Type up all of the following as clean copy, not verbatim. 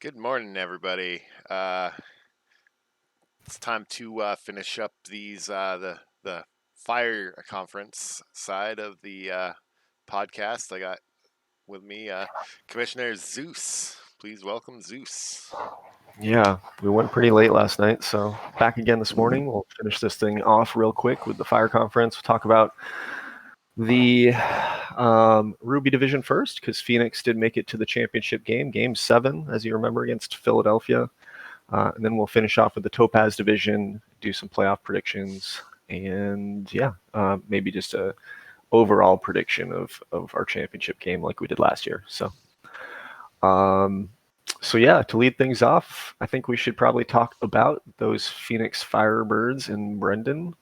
Good morning, everybody. It's time to finish up these the fire conference side of the podcast. I got with me Commissioner Zeus. Please welcome Zeus. Yeah, we went pretty late last night, so back again this morning. We'll finish this thing off real quick with the fire conference. We'll talk about the Ruby division first, because Phoenix did make it to the championship game, Game 7, as you remember, against Philadelphia. And then we'll finish off with the Topaz division, do some playoff predictions, and maybe just a overall prediction of our championship game like we did last year. To lead things off, I think we should probably talk about those Phoenix Firebirds in Brendan.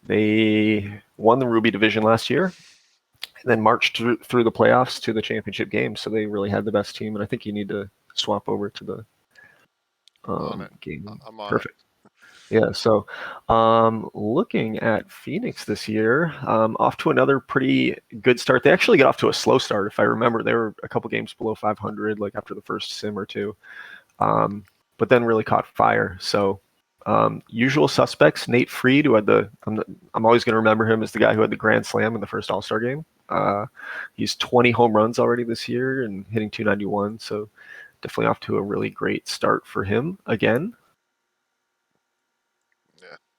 They won the Ruby division last year and then marched through the playoffs to the championship game. So they really had the best team. And I think you need to swap over to the game. I'm on Perfect. Yeah, so looking at Phoenix this year, off to another pretty good start. They actually got off to a slow start, if I remember. They were a couple games below 500, like after the first sim or two, but then really caught fire. So usual suspects, Nate Freed, who had I'm always going to remember him as the guy who had the grand slam in the first All-Star game. He's 20 home runs already this year and hitting 291, so definitely off to a really great start for him again.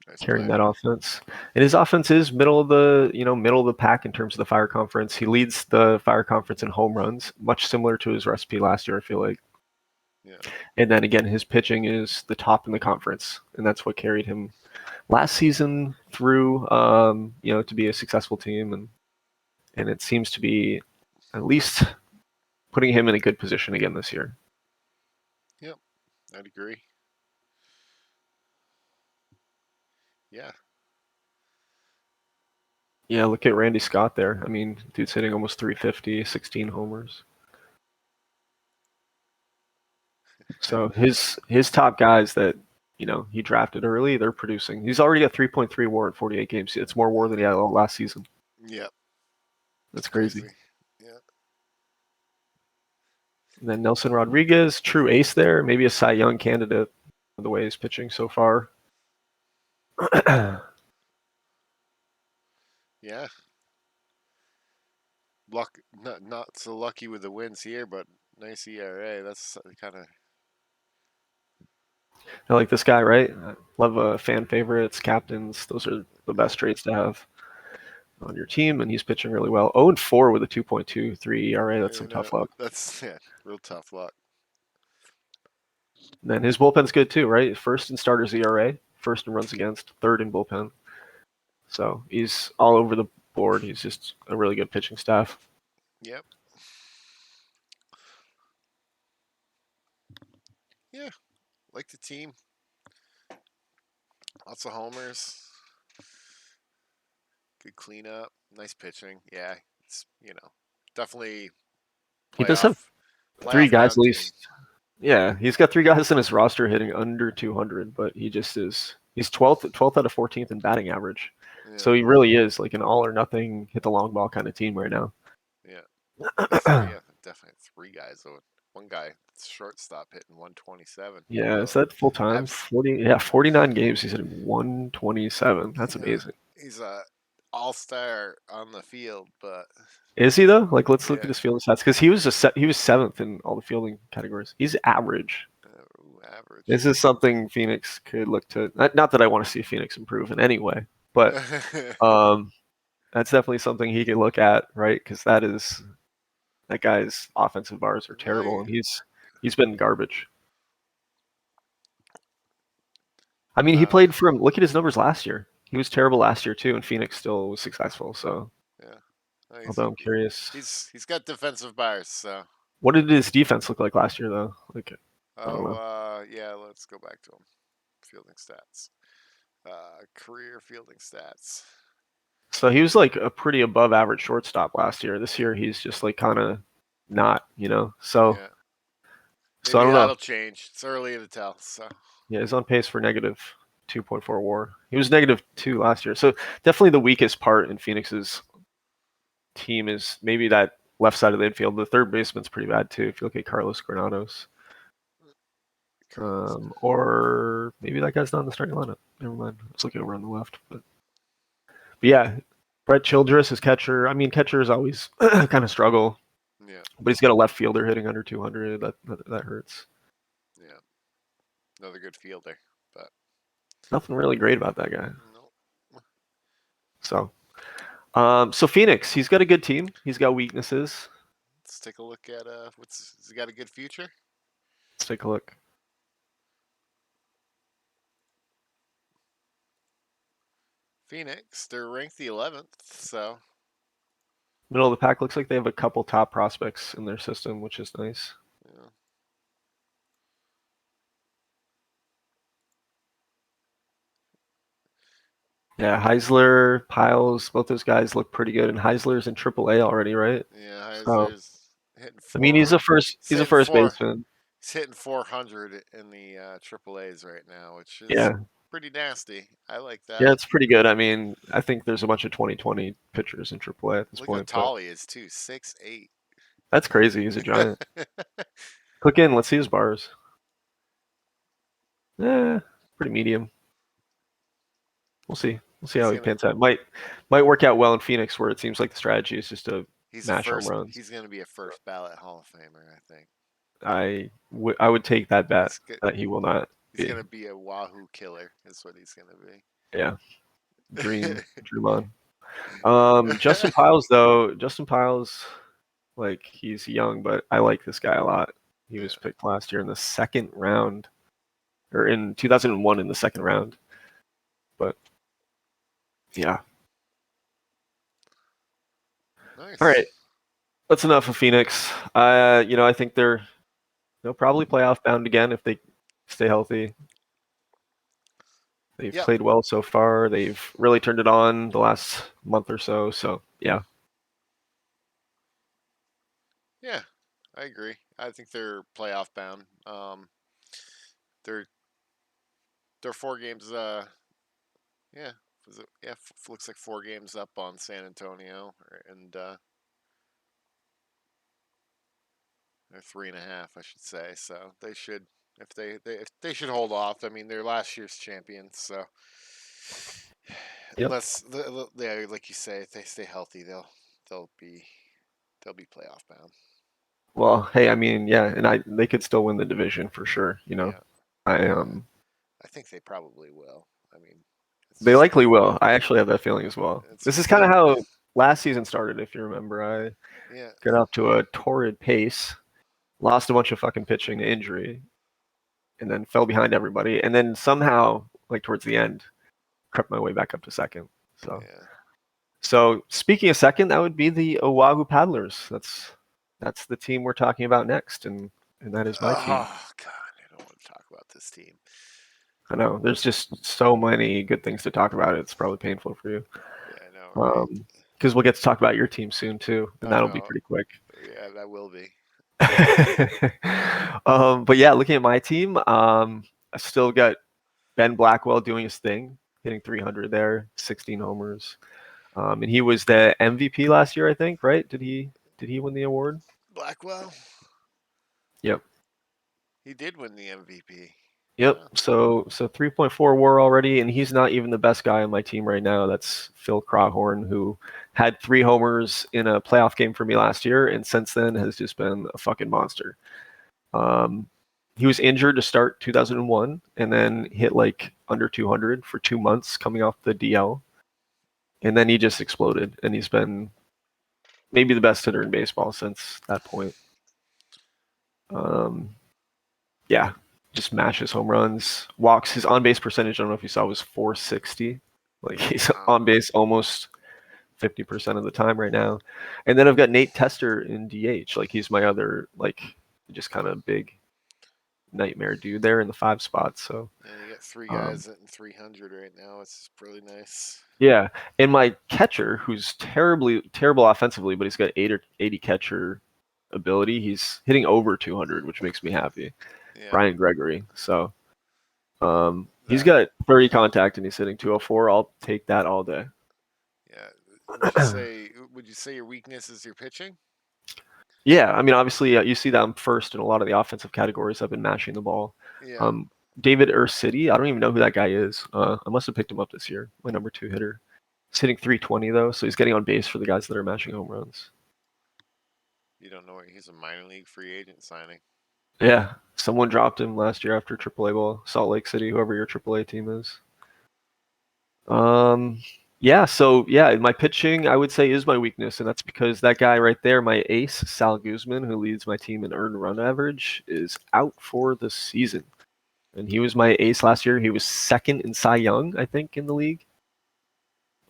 Nice carrying that offense. And his offense is middle of the pack in terms of the fire conference. He leads the fire conference in home runs, much similar to his recipe last year, I feel like. Yeah. And then again, his pitching is the top in the conference, and that's what carried him last season through to be a successful team, and it seems to be at least putting him in a good position again this year. Yep, I'd agree. Yeah. Yeah, look at Randy Scott there. I mean, dude's hitting almost 350, 16 homers. So his top guys that he drafted early, they're producing. He's already got 3.3 WAR in 48 games. It's more WAR than he had last season. Yep. That's crazy. Yeah. And then Nelson Rodriguez, true ace there, maybe a Cy Young candidate the way he's pitching so far. Yeah. Not so lucky with the wins here, but nice ERA. That's kind of. I like this guy, right? I love fan favorites, captains. Those are the best traits to have on your team, and he's pitching really well. 0-4 with a 2.23 ERA. That's some tough luck. That's real tough luck. And then his bullpen's good too, right? First in starters ERA, first in runs against, third in bullpen. So he's all over the board. He's just a really good pitching staff. Yep. Yeah, like the team. Lots of homers. Good cleanup. Nice pitching. Yeah, it's definitely. He does have three guys at least. Yeah, he's got three guys in his roster hitting under 200, but he just is. He's 12th out of 14th in batting average. Yeah. So he really is like an all or nothing, hit the long ball kind of team right now. Yeah. Definitely three guys though. One guy, shortstop, hitting 127. Yeah, is that full time? 49 games. He's hitting 127. That's amazing. He's a all-star on the field, but is he though? Like, let's look at his fielding stats because he was seventh in all the fielding categories. He's average. Average. This is something Phoenix could look to. Not that I want to see Phoenix improve in any way, but that's definitely something he could look at, right? Because that guy's offensive bars are terrible, and he's been garbage. I mean, he played for him. Look at his numbers last year. He was terrible last year too, and Phoenix still was successful. So yeah, although I'm curious, he's got defensive bars. So what did his defense look like last year though? Like, let's go back to him. Fielding stats, career fielding stats. So he was like a pretty above average shortstop last year. This year he's just like kind of not, So yeah. So I don't know. That'll change. It's early to tell. So yeah, he's on pace for negative 2.4 WAR. He was -2 last year. So definitely the weakest part in Phoenix's team is maybe that left side of the infield. The third baseman's pretty bad too. If you look at Carlos Granados, Carlos. or maybe that guy's not in the starting lineup. Never mind. I was looking over on the left, but yeah, Brett Childress is catcher. I mean, catchers always kind of struggle, Yeah, but he's got a left fielder hitting under 200. That hurts. yeah. Another good fielder, but Nothing really great about that guy. no. So, so Phoenix, he's got a good team. He's got weaknesses. Let's take a look at what's has he got a good future? Let's take a look. Phoenix, they're ranked the 11th, so Middle of the pack looks like they have a couple top prospects in their system, which is nice. yeah. Yeah, Heisler, Piles, both those guys look pretty good, and Heisler's in AAA already, right? Yeah, So, Heisler's hitting I mean, he's four. a first He's he's a hitting first four. baseman. He's hitting 400 in the Triple A's right now, which is Yeah, pretty nasty. I like yeah, that. it's pretty good. I mean, I think there's a bunch of 2020 pitchers in AAA at this Look how point, but tall he is too, 6'8". that's crazy. He's a giant. Click in. Let's see his bars. Yeah, pretty medium. We'll see. We'll see he's how he gonna pans out. Might work out well in Phoenix, where it seems like the strategy is just to he's a mash home first runs. he's gonna be a first ballot Hall of Famer, I think. I would take that bet He's good. that he will not He's be. gonna be a Wahoo killer. Is what he's gonna Yeah, be. dream on. Justin Piles though, Justin Piles, like he's young, but I like this guy a lot. He was Yeah, picked last year in the second round, or in 2001 in the second round. But yeah, all nice. right, that's enough of Phoenix. I think they'll probably playoff bound again if they stay healthy. They've Yep. played well so far. They've really turned it on the last month or so. So yeah, Yeah, I agree. I think they're playoff bound. They're they're 4 games. Yeah, yeah, looks like 4 games up on San Antonio, and they're 3.5, I should say. So they should, if they should hold off. I mean, they're last year's champions, so yep. unless yeah, like you say, if they stay healthy, they'll be they'll be playoff bound. Well, hey, I mean, yeah, and they could still win the division for sure. Yeah, I yeah. I think they probably will. I mean, it's They just likely will. I actually have that feeling as well. it's This is just kind the of how last season started, if you remember. I yeah. got off to a torrid pace, lost a bunch of fucking pitching to injury, and then fell behind everybody, and then somehow, like towards the end, crept my way back up to second. So, Yeah. so speaking of second, that would be the Oahu Paddlers. That's the team we're talking about next, and that is my team. Oh God, I don't want to talk about this team. I know there's just so many good things to talk about. It's probably painful for you. Yeah, I know, right? Because we'll get to talk about your team soon too, and I that'll be know. pretty quick. Yeah, that will be. But yeah, looking at my team, I still got Ben Blackwell doing his thing, hitting 300 there, 16 homers, and he was the MVP last year, I think. Right? Did he win the award? Blackwell, Yep. he did win the MVP. Yep. Wow. So 3.4 WAR already, and he's not even the best guy on my team right now. That's Phil Crawhorn, who had 3 homers in a playoff game for me last year, and since then has just been a fucking monster. Um, he was injured to start 2001, and then hit like under 200 for 2 months coming off the DL, and then he just exploded, and he's been maybe the best hitter in baseball since that point. Um, yeah, just mashes home runs, walks. His on base percentage, I don't know if you saw, was 460. Like he's Wow. on base almost 50% of the time right now. And then I've got Nate Tester in DH. Like he's my other like just kind of big nightmare dude there in the 5 spot. So Yeah, you got 3 guys um, hitting 300 right now. It's really nice. yeah, and my catcher, who's terrible offensively, but he's got 80 catcher ability. He's hitting over 200, which makes me happy. Yeah. Brian Gregory. So he's That. got 30 contact and he's hitting 204. I'll take that all day. Yeah. Would you say your weakness is your pitching? Yeah, I mean, obviously, you see that I'm first in a lot of the offensive categories. I've been mashing the ball. Yeah, Um, David City, I don't even know who that guy is. I must have picked him up this year. My number two hitter. He's hitting 320 though, so he's getting on base for the guys that are mashing home runs. you don't know. He's a minor league free agent signing. Yeah, someone dropped him last year after AAA ball. Salt Lake City, whoever your AAA team is. Um, yeah, so yeah, my pitching I would say is my weakness, and that's because that guy right there, my ace, Sal Guzman, who leads my team in earned run average, is out for the season. And he was my ace last year. He was second in Cy Young, I think, in the league,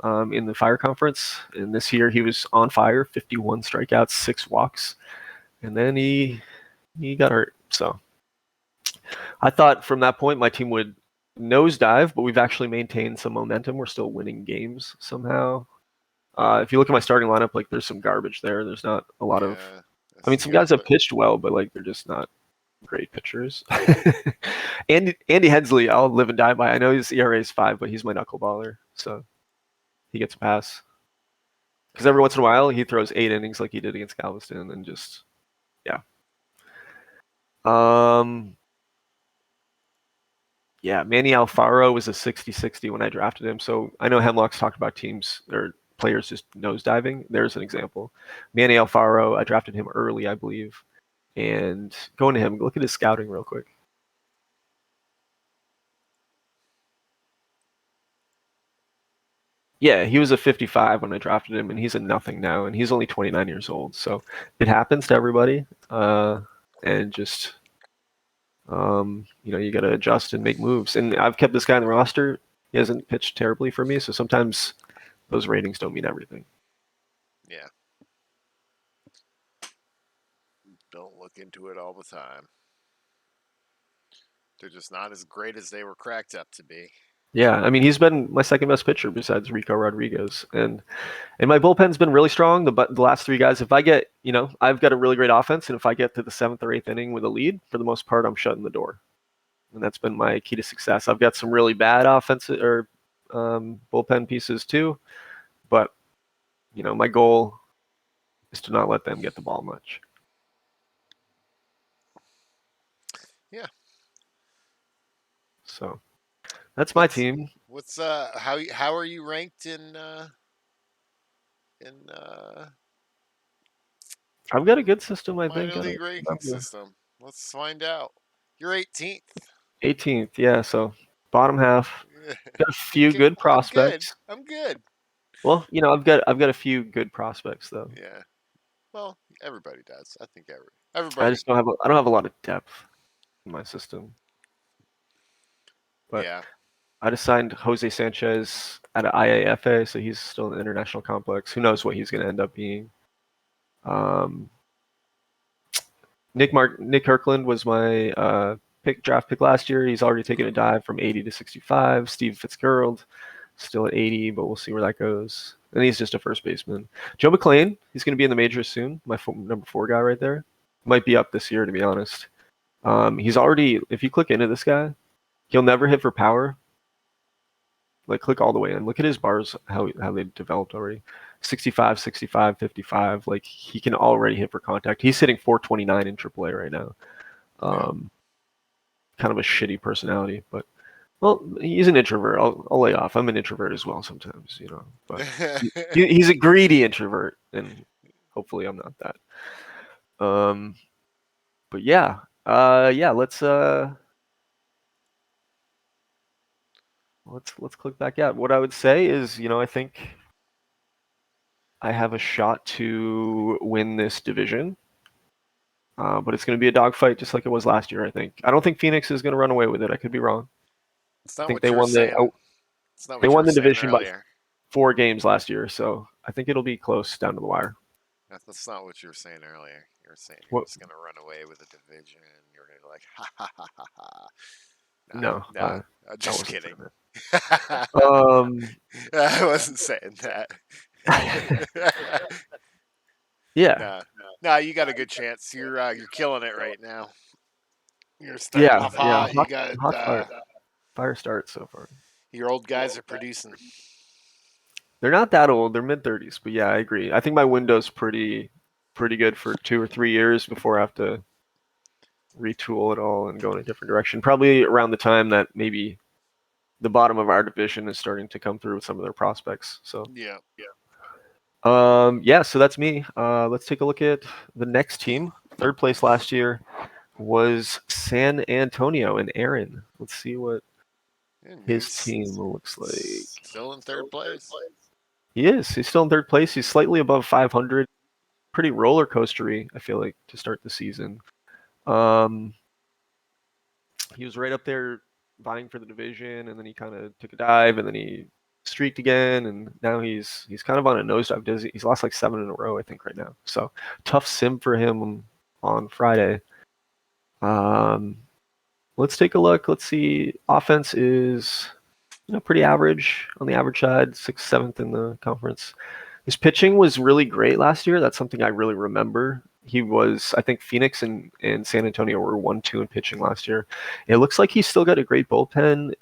in the Fire Conference. And this year he was on fire, 51 strikeouts, 6 walks, and then he got hurt. So I thought from that point my team would nosedive, but we've actually maintained some momentum. We're still winning games somehow. If you look at my starting lineup, like there's some garbage there. There's not a lot of. Yeah, I I mean, see some you got guys have the pitched well, but like they're just not great pitchers. Andy Hensley, I'll live and die by. I know his ERA is 5, but he's my knuckleballer, so he gets a pass. Because yeah. every once in a while he throws 8 innings like he did against Galveston, and just yeah. Um, yeah, Manny Alfaro was a 60-60 when I drafted him. So I know Hemlock's talked about teams or players just nosediving. There's an example. Manny Alfaro, I drafted him early, I believe. And going to him, look at his scouting real quick. Yeah, he was a 55 when I drafted him, and he's a nothing now, and he's only 29 years old. So it happens to everybody, and just you got to adjust and make moves. And I've kept this guy on the roster. He hasn't pitched terribly for me, so sometimes those ratings don't mean everything. Yeah, don't look into it all the time. They're just not as great as they were cracked up to be. Yeah, I mean he's been my second best pitcher besides Rico Rodriguez, and my bullpen's been really strong. The last three guys, if I get I've got a really great offense, and if I get to the seventh or eighth inning with a lead, for the most part, I'm shutting the door, and that's been my key to success. I've got some really bad offensive or bullpen pieces too, but my goal is to not let them get the ball much. Yeah. So that's my What's team. what's how are you ranked in I've got a good system, I think. minor I league don't ranking remember. system? Let's find out. You're 18th. 18th, yeah. So bottom half. Got a few Okay, good I'm good. prospects. I'm good. Well, I've got a few good prospects though. Yeah. Well, everybody does. I think I everybody. just don't have a lot of depth in my system. But Yeah. I just signed Jose Sanchez at an IAFA, so he's still in the international complex. Who knows what he's going to end up being? Um, Nick Kirkland was my draft pick last year. He's already taken a dive from 80 to 65. Steve Fitzgerald still at 80, but we'll see where that goes. And he's just a first baseman. Joe McClain, he's going to be in the majors soon. My number 4 guy right there. Might be up this year, to be honest. He's already, if you click into this guy, he'll never hit for power. Like, click all the way in. Look at his bars, how they developed already. 65, 65, 55. Like, he can already hit for contact. He's hitting 429 in AAA right now. Yeah. Um, kind of a shitty personality, but well, he's an introvert. I'll lay off. I'm an introvert as well sometimes, but he's a greedy introvert, and hopefully I'm not that. Um, but yeah. Let's click back out. What I would say is, I think I have a shot to win this division. But it's going to be a dogfight just like it was last year, I think. I don't think Phoenix is going to run away with it. I could be wrong. It's I not think what you were saying. It's not they what you won were the saying division by earlier. 4 games last year, so I think it'll be close down to the wire. That's not what you were saying earlier. You were saying you're What? just gonna run away with a division. You're gonna like ha ha ha ha ha. Nah, No, nah. I'm I just wasn't kidding. saying that. I wasn't saying that. Yeah, Nah, nah. You got a good chance. You're killing it right now. You're starting yeah, off yeah. hot. You got Hot fire start so far. your old guys are producing. They're not that old. They're mid 30s, but yeah, I agree. I think my window's pretty. pretty good for 2 or 3 years before I have to retool it all and go in a different direction. Probably around the time that maybe the bottom of our division is starting to come through with some of their prospects. So Yeah. yeah, so that's me. Let's take a look at the next team. Third place last year was San Antonio and Aaron. Let's see what And his he's team looks like. still in third place. He is. He's still in third place. He's slightly above 500. Pretty roller coastery, I feel like, to start the season. Um, he was right up there vying for the division, and then he kind of took a dive, and then he streaked again, and now he's kind of on a nosedive. He's lost like 7 in a row, I think, right now. So tough sim for him on Friday. Um, let's take a look. Let's see. Offense is pretty average on the average side, 6th, 7th in the conference. His pitching was really great last year. That's something I really remember. He was, I think, Phoenix and San Antonio were 1-2 in pitching last year. It looks like he's still got a great bullpen.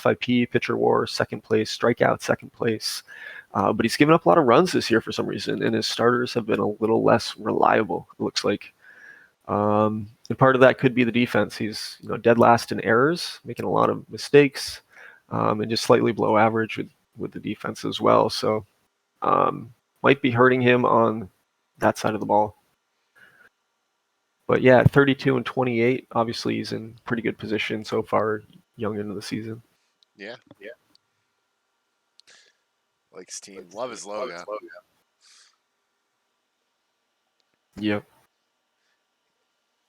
FIP, pitcher war, second place, strikeout, second place. But he's given up a lot of runs this year for some reason, and his starters have been a little less reliable, it looks like. And part of that could be the defense. He's dead last in errors, making a lot of mistakes, and just slightly below average with the defense as well. So might be hurting him on that side of the ball. But yeah, 32 and 28, obviously he's in pretty good position so far, young into the season. Yeah. Like his team. Love his logo. Yep.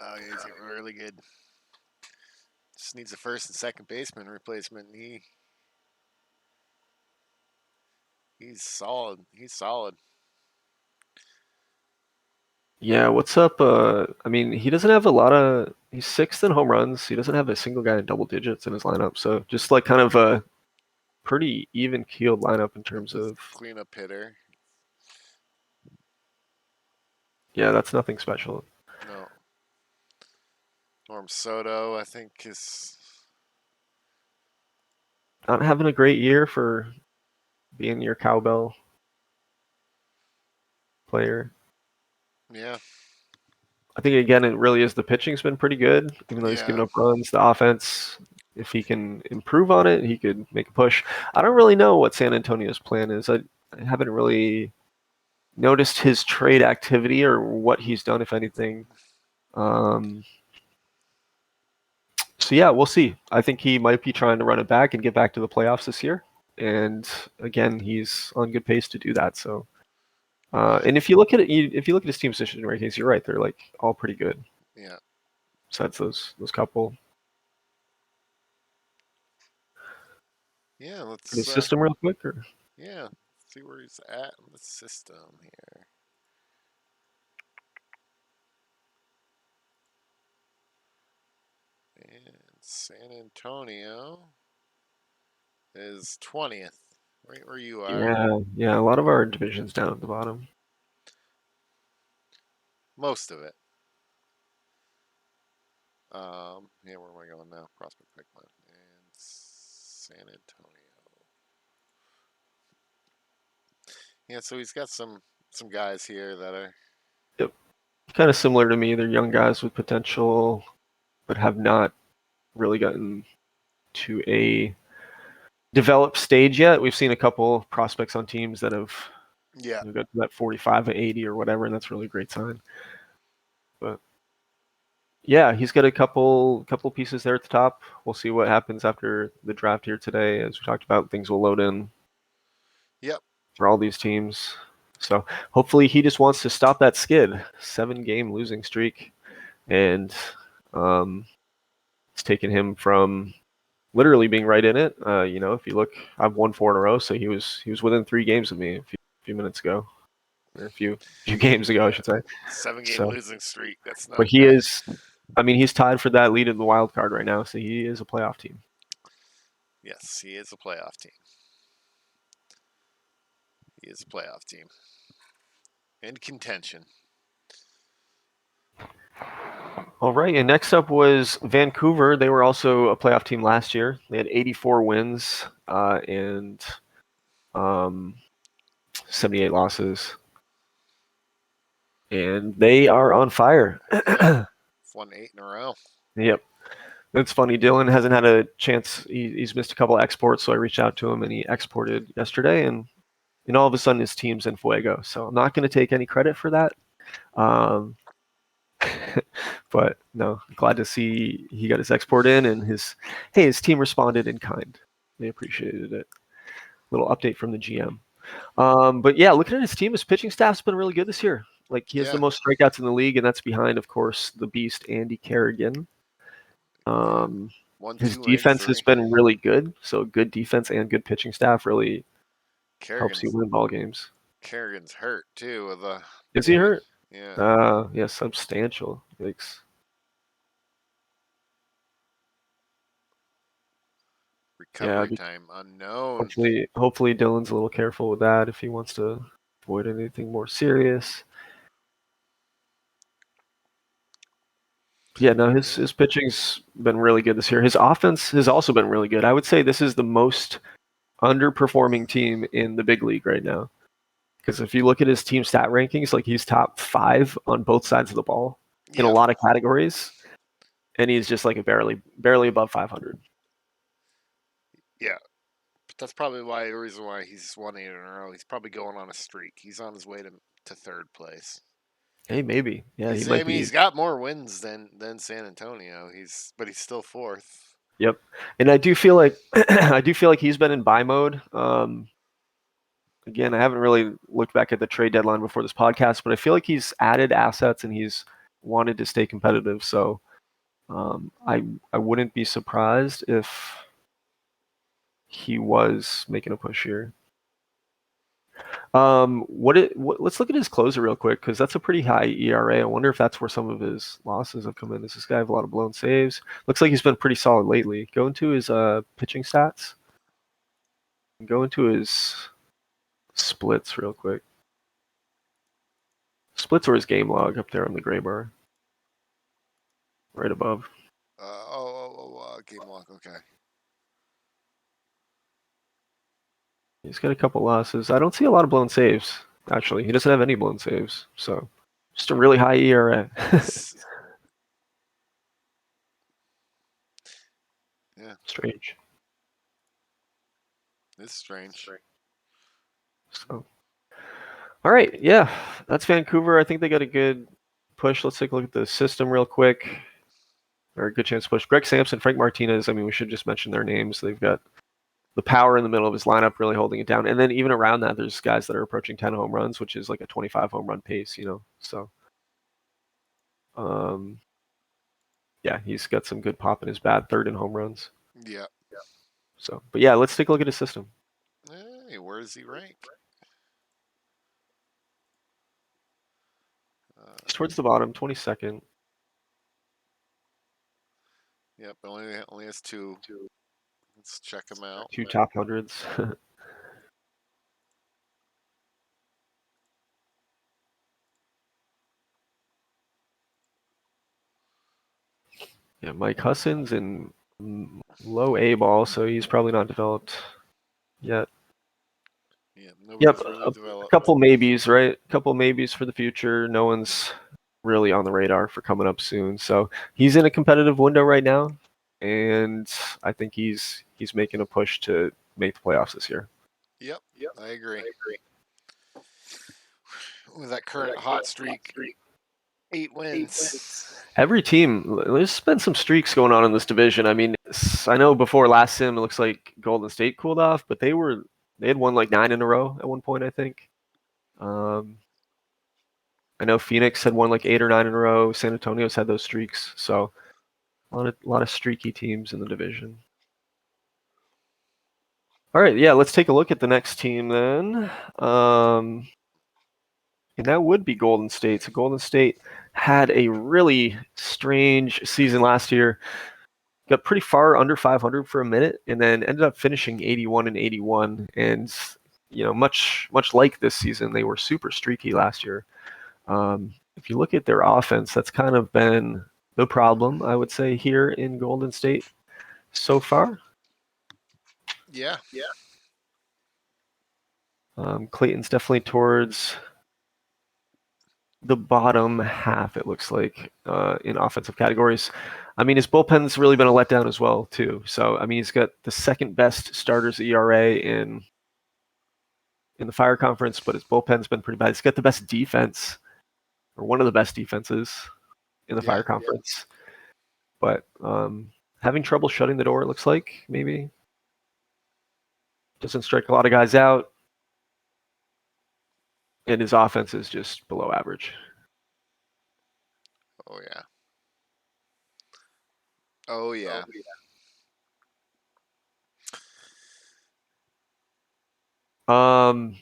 Oh, yeah, he's really good. Just needs a first and second baseman replacement. He's solid. He's solid. Yeah, what's up? I mean, he doesn't have he's 6th in home runs. He doesn't have a single guy in double digits in his lineup. So just like kind of a pretty even keeled lineup in terms of, Cleanup hitter. yeah, that's nothing special. No. Norm Soto, I think, is. Not having a great year for being your cowbell player. Yeah. I think again, it really is the pitching's been pretty good, even though he's given Yeah. up runs. The offense, if he can improve on it, he could make a push. I don't really know what San Antonio's plan is. I haven't really noticed his trade activity or what he's done, if anything. So yeah, we'll see. I think he might be trying to run it back and get back to the playoffs this year. And again, he's on good pace to do that. So, and if you look at it, if you look at his team position rankings, you're right. They're like all pretty good. Yeah. Besides those couple. Yeah. The Let's. system real quick, or Yeah. See where he's at in the system here. And San Antonio is 20th, right where you are. yeah, a lot of our divisions down at the bottom. Most of it. Yeah, where am I going now? Prospect Pipeline and San Antonio. Yeah, so he's got some guys here that are. Yep, kind of similar to me. They're young guys with potential, but have not really gotten to a developed stage yet. We've seen a couple prospects on teams that have Yeah. got to that 45 or 80 or whatever, and that's really a great sign. But yeah, he's got a couple pieces there at the top. We'll see what happens after the draft here today. As we talked about, things will load in Yep. for all these teams. So hopefully he just wants to stop that skid, 7-game losing streak, and it's taken him from literally being right in it. If you look, I've won 4 in a row, so he was within 3 games of me a few minutes ago, or a few games ago, I Yeah. should say. 7-game So, losing streak. That's but not he bad. is. I mean, he's tied for that lead in the wild card right now, so he is a playoff team. Yes, he is a playoff team. He is a playoff team. In contention. All right, and next up was Vancouver. They were also a playoff team last year. They had 84 wins and 78 losses. and they are on fire. Yep. Won 8 in a row. Yep. It's funny. Dylan hasn't had a chance. He's missed a couple of exports, so I reached out to him, and he exported yesterday, and all of a sudden his team's in fuego. So I'm not going to take any credit for that. Um, but no, glad to see he got his export in, and his team responded in kind. They appreciated it. Little update from the GM. But yeah, looking at his team, his pitching staff's been really good this year. Like he has the Yeah. most strikeouts in the league, and that's behind, of course, the beast Andy Kerrigan. Yeah. Um, Won his 2, wins defense has 3. been really good. So good defense and good pitching staff really helps you Kerrigan's win ball games. Kerrigan's hurt too with a Is he hurt? yeah Yeah, substantial. Yikes. Yeah, recovery time unknown. hopefully Dylan's a little careful with that if he wants to avoid anything more serious. Yeah, no, his Yeah. his pitching's been really good this year. His offense has also been really good. I would say this is the most underperforming team in the big league right now. Because if you look at his team stat rankings, like he's top 5 on both sides of the ball in a Yep. lot of categories, and he's just like a barely above 500. Yeah. But that's probably why the reason why he's won 8 in a row. He's probably going on a streak. He's on his way to third place. Hey, maybe. Yeah, he He's I might mean be. he's got more wins than San Antonio. He's still fourth. Yep. And I do feel like I do feel like he's been in buy mode. Again, I haven't really looked back at the trade deadline before this podcast, but I feel like he's added assets and he's wanted to stay competitive. So I wouldn't be surprised if he was making a push here. Let's look at his closer real quick because that's a pretty high ERA. I wonder if that's where some of his losses have come in. Does this guy have a lot of blown saves? Looks like he's been pretty solid lately. Go into his pitching stats. Go into his splits real quick. Splits or his game log up there on the gray bar, right above. Game lock. Okay. He's got a couple losses. I don't see a lot of blown saves. Actually, he doesn't have any blown saves. So just a really high ERA. Yeah, Strange. it's strange. So, all right, yeah, that's Vancouver. I think they got a good push. Let's take a look at the system real quick. Or a good chance to push. Greg Sampson, Frank Martinez. I mean, we should just mention their names. They've got the power in the middle of his lineup really holding it down. And then even around that, there's guys that are approaching 10 home runs, which is like a 25 home run pace, So, um, yeah, he's got some good pop in his bat, third in home runs. Yeah. So, but yeah, let's take a look at his system. Hey, where does he rank? He's towards the bottom, 22nd. Yep, only has 2. Let's check him out. 2 top hundreds. Yeah, Mike Husson's in low A ball, so he's probably not developed yet. Yeah, Yep, nobody's really a developed. couple maybes, right? A couple maybes for the future. No one's really on the radar for coming up soon. So he's in a competitive window right now, and I think he's making a push to make the playoffs this year. Yep, I agree. With that current hot streak, 8 wins. Every team, there's been some streaks going on in this division. I mean, I know before last sim, it looks like Golden State cooled off, but they had won like 9 in a row at one point, I think. I know Phoenix had won like 8 or 9 in a row. San Antonio's had those streaks, so a lot of streaky teams in the division. All right, yeah, let's take a look at the next team then. And that would be Golden State. So Golden State had a really strange season last year. Got pretty far under 500 for a minute, and then ended up finishing 81 and 81. And much like this season, they were super streaky last year. If you look at their offense, that's kind of been the problem, I would say, here in Golden State so far. Yeah. Clayton's definitely towards the bottom half, it looks like, in offensive categories. I mean, his bullpen's really been a letdown as well, too. So, I mean, he's got the second best starters ERA in the Fire Conference, but his bullpen's been pretty bad. He's got the best defense, or one of the best defenses in the Yeah. Fire Conference. But having trouble shutting the door, it looks like, maybe. Doesn't strike a lot of guys out. And his offense is just below average. Oh yeah. Oh yeah. Um,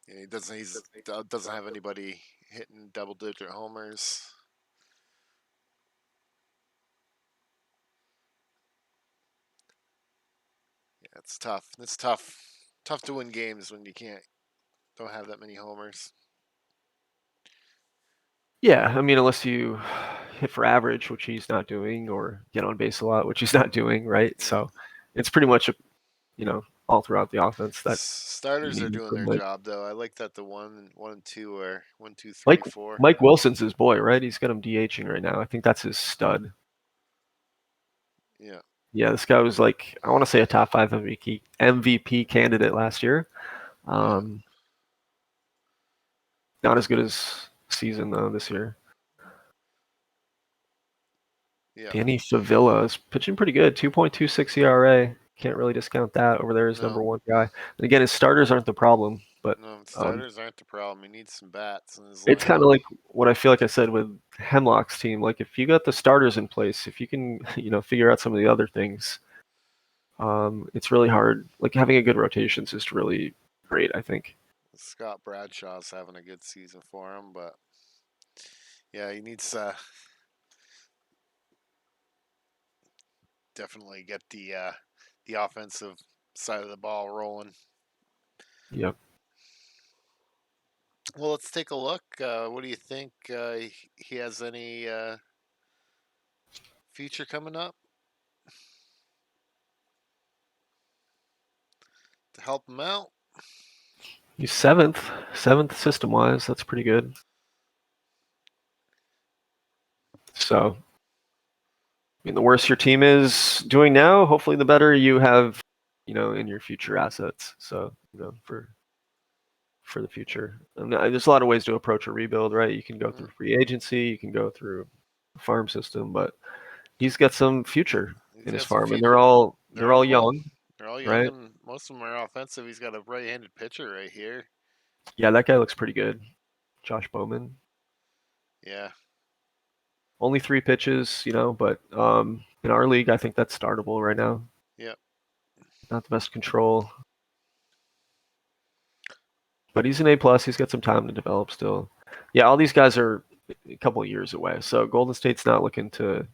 Yeah, he doesn't. Doesn't have anybody hitting double-digit homers. Yeah, it's tough. It's tough. Tough to win games when you don't have that many homers. yeah, I mean, unless you hit for average, which he's not doing, or get on base a lot, which he's not doing, right? Yeah. So it's pretty much, all throughout the offense that you Starters are need doing their improvement. job though. I like that the one and two are 1, 2, 3, Mike 4. Mike Wilson's his boy, right? He's got him DHing right now. I think that's his stud. Yeah. Yeah, this guy was like, I want to say a top five MVP candidate last year. Yeah. Um, Not as good as season though this year. Yeah. Danny Favilla is pitching pretty good, 2.26 ERA. Can't really discount that. Over there is number No. one guy. And again, his starters aren't the problem, but No. um, Starters aren't the problem. He needs some bats in his it's kind lineup. of like what I feel like I said with Hemlock's team. Like if you got the starters in place, if you can, figure out some of the other things, it's really hard. Like having a good rotation is just really great, I think. Scott Bradshaw's having a good season for him, but yeah, he needs definitely get the offensive side of the ball rolling. Yep. Well, let's take a look. What do you think? He has any future coming up to help him out? He's seventh system wise. That's pretty good. So I mean, the worse your team is doing now, hopefully the better you have, in your future assets. So, for the future. And there's a lot of ways to approach a rebuild, right? You can go Mm, through free agency, you can go through the farm system, but he's got some future he's in his got some farm, and feet. they're all They're they're all all young. young, They're all young, right? and most of them are offensive. He's got a right-handed pitcher right here. Yeah, that guy looks pretty good. Josh Bowman. Yeah, Only 3 pitches, but in our league, I think that's startable right now. yeah, Not the best control, but he's an A plus. He's got some time to develop still. Yeah, all these guys are a couple of years away. So Golden State's not looking to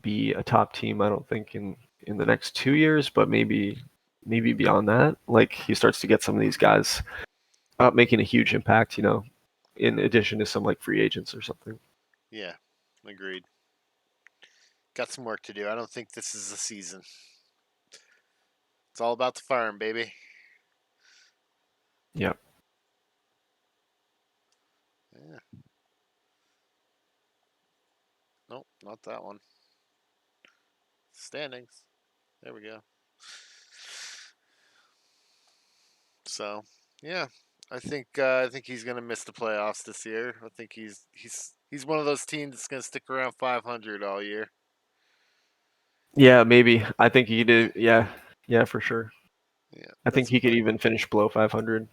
be a top team, I don't think, in the next 2 years, but maybe beyond that. Like he starts to get some of these guys up making a huge impact, in addition to some like free agents or something. yeah. Agreed. Got some work to do. I don't think this is the season. It's all about the farm, baby. Yeah. Yeah. Nope, not that one. Standings. There we go. So, yeah, I think he's gonna miss the playoffs this year. I think he's one of those teams that's gonna stick around 500 all year. Yeah, maybe. I think he did. Yeah. Yeah, for sure. Yeah, I think that's he could even finish below 500.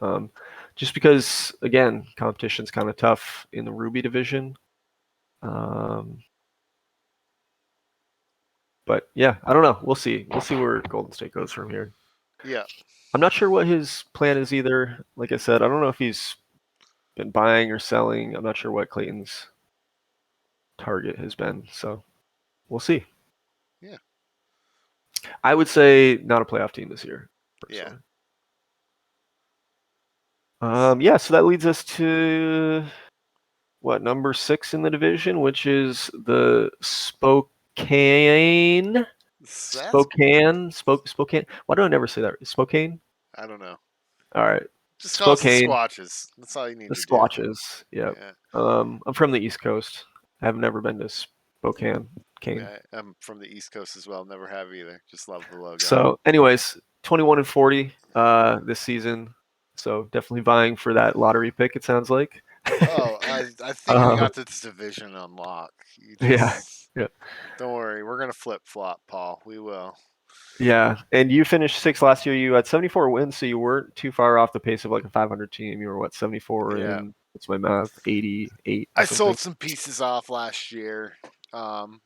Um, just because, again, competition's kind of tough in the Ruby division. Um, but yeah, I don't know. We'll see. We'll see where Golden State goes from here. yeah, I'm not sure what his plan is either. Like I said, I don't know if he's been buying or selling. I'm not sure what Clayton's target has been. So we'll see. yeah, I would say not a playoff team this year, yeah. personally. Yeah, so that leads us to what, number 6 in the division, which is the That's Spokane. Why do I never say that? Spokane. I don't know. All right. Just call us the Spokane, Squatches. That's all you need the to do. Squatches. Yep. Yeah. I'm from the East Coast. I've never been to Spokane, Kane. Yeah, I'm from the East Coast as well. Never have either. Just love the logo. So, anyways, 21-40 this season. So definitely vying for that lottery pick. It sounds like. Oh, I think I uh, got this division on lock. You yeah, just yeah, don't worry. We're gonna flip flop, Paul. We will. yeah. And you finished sixth last year. You had 74 wins, so you weren't too far off the pace of like a 500 team. You were what 74 Yeah. and what's my math? 88 or I something. sold some pieces off last year. I'm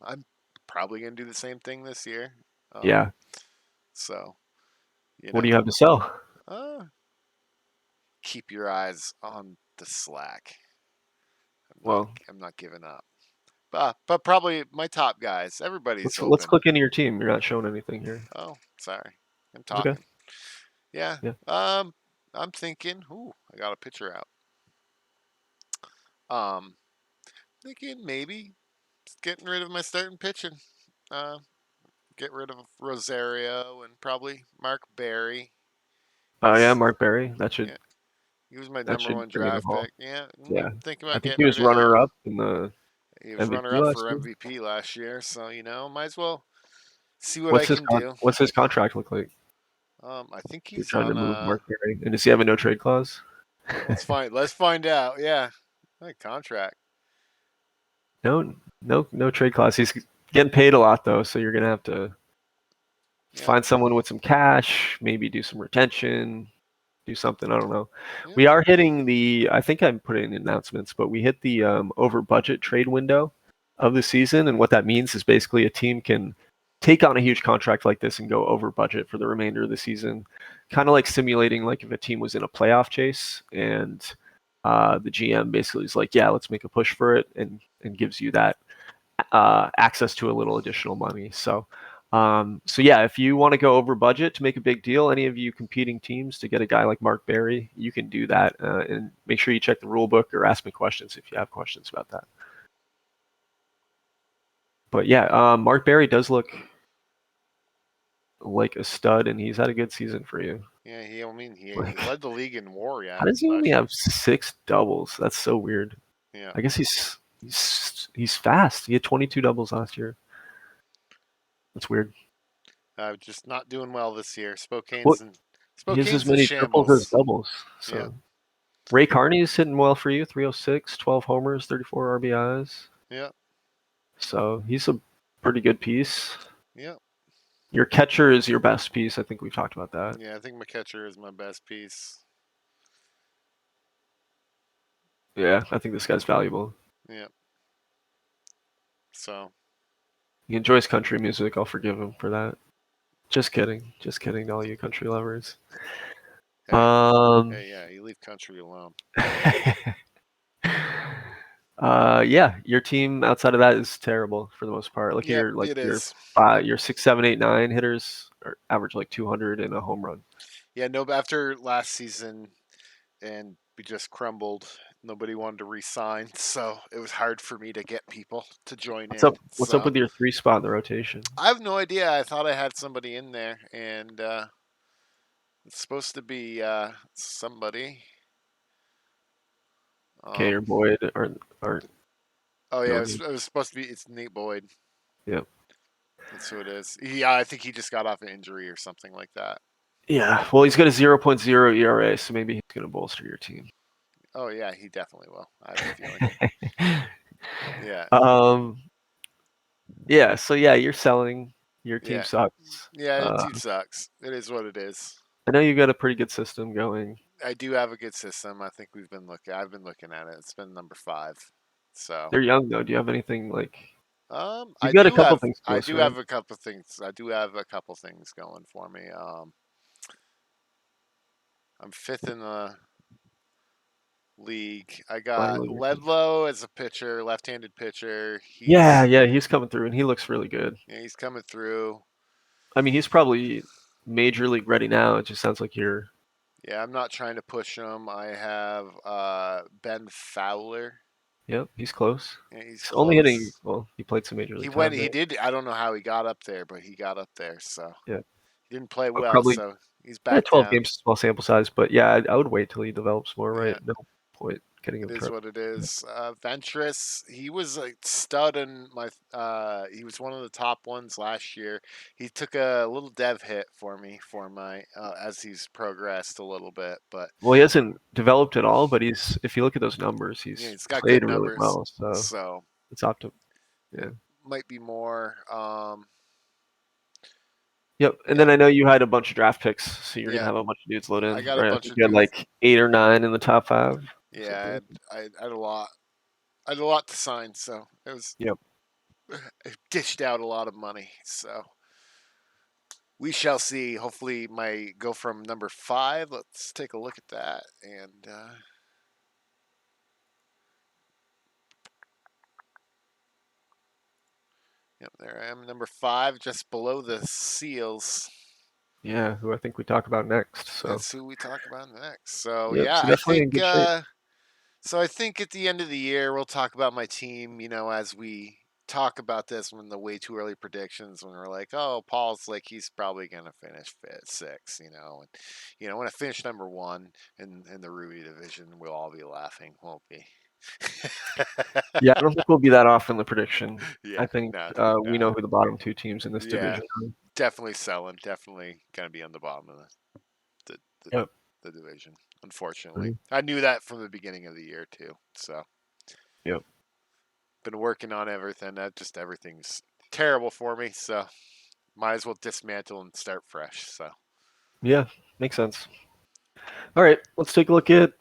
probably gonna do the same thing this year. Um, Yeah. so you What do know, you have to sell? uh, keep your eyes on the slack. Well, I'm not giving up. But probably my top guys. Everybody's let's open. click into your team. You're not showing anything here. Oh, sorry. I'm It's okay. talking. Yeah. Yeah. I'm thinking. Ooh, I got a picture out. Um, thinking maybe getting rid of my starting pitching. Uh, get rid of Rosario and probably Mark Barry. Oh yeah, He's Mark Berry. That should yeah, he was my that number should one bring in a draft haul. pick. Yeah, Yeah. thinking I about think getting he rid was of runner him. up in the He was runner MVP up last for year. MVP last year, so might as well see what I can do. What's his contract look like? I think You're he's trying to on move a. Mark Berry. And does he have a no trade clause? Let's find. Let's find out. Yeah, contract. No trade clause. He's getting paid a lot though, so you're gonna have to Yep. find someone with some cash, maybe do some retention, do something. I don't know. Yep. We are hitting the. I think I'm putting in announcements, but we hit the over budget trade window of the season, and what that means is basically a team can take on a huge contract like this and go over budget for the remainder of the season, kind of like simulating like if a team was in a playoff chase and the GM basically is like, yeah, let's make a push for it, and gives you that access to a little additional money. So yeah, if you want to go over budget to make a big deal, any of you competing teams to get a guy like Mark Berry, you can do that, and make sure you check the rule book or ask me questions if you have questions about that. But yeah, Mark Berry does look like a stud, and he's had a good season for you. Yeah. I mean, he Like, led the league in WAR how does he only last year. have 6 doubles? That's so weird. Yeah. I guess he's fast. He had 22 doubles last year. That's weird. Just not doing well this year. What he has as Spokane's in many triples as shambles. doubles. Yeah. So Ray Carney's hitting well for you, 306, 12 homers, 34 RBIs. Yeah. So he's a pretty good piece. Yeah. Your catcher is your best piece. I think we've talked about that. Yeah. I think my catcher is my best piece. Yeah, I think this guy's valuable. Yeah. So. He enjoys country music. I'll forgive him for that. Just kidding. Just kidding to all you country lovers. Hey. Um, Hey. Yeah. You leave country alone. yeah, your team outside of that is terrible for the most part. Yep. Like It is. your 6, 7, 8, 9 hitters are average like 200 and a home run. Yeah. No. After last season, and we just crumbled. Nobody wanted to resign, so it was hard for me to get people to join in. What's up So with your 3 spot in the rotation? I have no idea. I thought I had somebody in there, and it's supposed to be somebody. Okay, or Um, Boyd aren't oh yeah, going. it was supposed to be. It's Nate Boyd. Yeah. That's who it is. Yeah, I think he just got off an injury or something like that. Yeah. Well, he's got a 0.0 ERA, so maybe he's going to bolster your team. Oh yeah, he definitely will. I have a feeling. Yeah, um. Yeah. So yeah, you're selling. Your team yeah, sucks. yeah. The team sucks. It is what it is. I know you got a pretty good system going. I do have a good system. I think we've been looking. I've been looking at it. It's been number 5. So, They're young though. Do you have anything like? I You've got a do couple have. things I close, do right? have a couple things. I do have a couple things going for me. I'm 5th in the league. I got Finally, Ledlow as a pitcher, left-handed pitcher. yeah, he's coming through, and he looks really good. He's coming through. I mean, he's probably major league ready now. It just sounds like you're. Yeah, I'm not trying to push him. I have Ben Fowler. Yep, he's close. Yeah, he's He's only hitting. close. Well, he played some major He league went. time He there. did. I don't know how he got up there, but he got up there. So Yeah, he didn't play but well. probably So He's Yeah, back 12 down. games, small sample size, but yeah, I would wait till he develops more, right? Yeah, No point getting it him is tripped. what it is. Ventress, he was a stud in my. He was one of the top ones last year. He took a little dev hit for me for my as he's progressed a little bit, but Well, he hasn't developed at all, but if you look at those numbers, yeah, he's he's got played good really numbers. well. So So it's optim. Yeah. it might be more. Yep. And Yeah, then I know you had a bunch of draft picks, so you're gonna yeah. have a bunch of dudes load I in, got a right? I bunch think of you had dudes. like 8 or 9 in the top 5, Yeah, something. I had a lot. I had a lot to sign, so it was Yep. it dished out a lot of money. So we shall see. Hopefully, my go from number 5. Let's take a look at that. And yep, there I am, number 5, just below the Seals. Yeah. Who I think we talk about next. So That's who we talk about next. So yep. yeah, So I definitely in think. good shape. So I think at the end of the year we'll talk about my team. As we talk about this when the way too early predictions when we're like, oh, Paul's like he's probably gonna finish fifth, sixth, and when I finish number 1 in the Ruby division, we'll all be laughing, won't we? Yeah, I don't think we'll be that off in the prediction. Yeah, I think no, we no, know who the bottom 2 teams in this yeah, division are. definitely selling, definitely gonna be on the bottom of the, the, Yep. the division. Unfortunately, Mhm. I knew that from the beginning of the year too. So Yep. been working on everything. That just everything's terrible for me. So might as well dismantle and start fresh. So Yeah, makes sense. All right, let's take a look at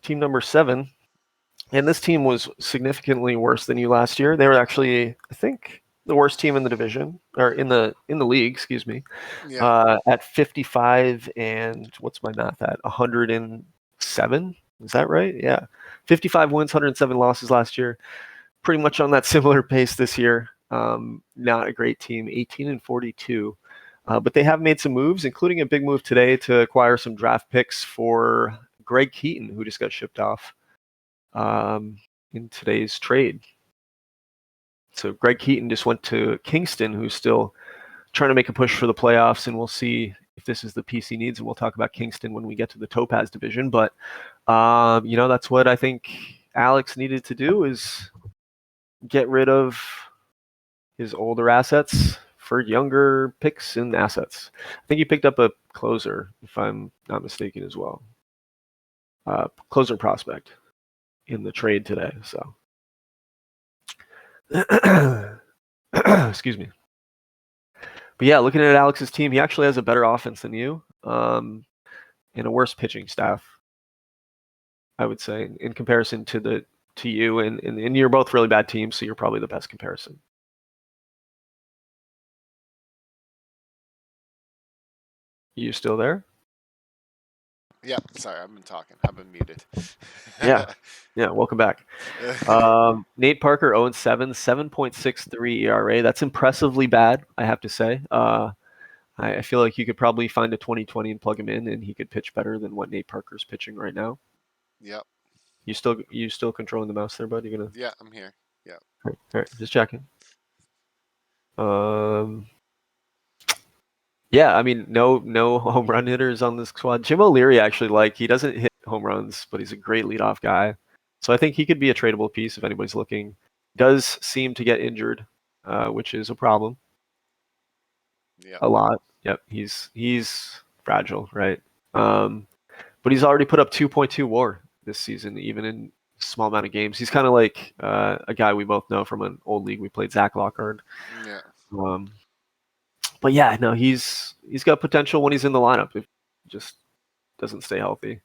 team number 7. And this team was significantly worse than you last year. They were actually, I think, the worst team in the division or in the league, excuse me. yeah, At 55 and what's my math at 107? Is that right? Yeah, 55 wins, 107 losses last year. Pretty much on that similar pace this year. Not a great team, 18 and 42. But they have made some moves, including a big move today to acquire some draft picks for Greg Keaton, who just got shipped off um, in today's trade. So Greg Keaton just went to Kingston, who's still trying to make a push for the playoffs, and we'll see if this is the piece he needs. And we'll talk about Kingston when we get to the Topaz division. But that's what I think Alex needed to do is get rid of his older assets for younger picks and assets. I think he picked up a closer, if I'm not mistaken, as well. Closer prospect in the trade today. So, excuse me. But yeah, looking at Alex's team, he actually has a better offense than you, and a worse pitching staff. I would say in comparison to you, and you're both really bad teams, so you're probably the best comparison. You still there? yeah. Sorry, I've been talking. I've been muted. Yeah, yeah. Welcome back. Nate Parker 0-7, 7.63 ERA. That's impressively bad, I have to say. I feel like you could probably find a 2020 and plug him in, and he could pitch better than what Nate Parker's pitching right now. yep. You still controlling the mouse there, bud? You gonna? Yeah, I'm here. Yep. All right, just checking. Um, yeah, I mean, no home run hitters on this squad. Jim O'Leary actually he doesn't hit home runs, but he's a great leadoff guy. So I think he could be a tradable piece if anybody's looking. Does seem to get injured, which is a problem. Yep. A lot. Yep, he's fragile, right? But he's already put up 2.2 WAR this season, even in a small amount of games. He's kind of like a guy we both know from an old league we played, Zach Lockhart. Yeah. Um, but yeah, no, he's got potential when he's in the lineup. If he just doesn't stay healthy.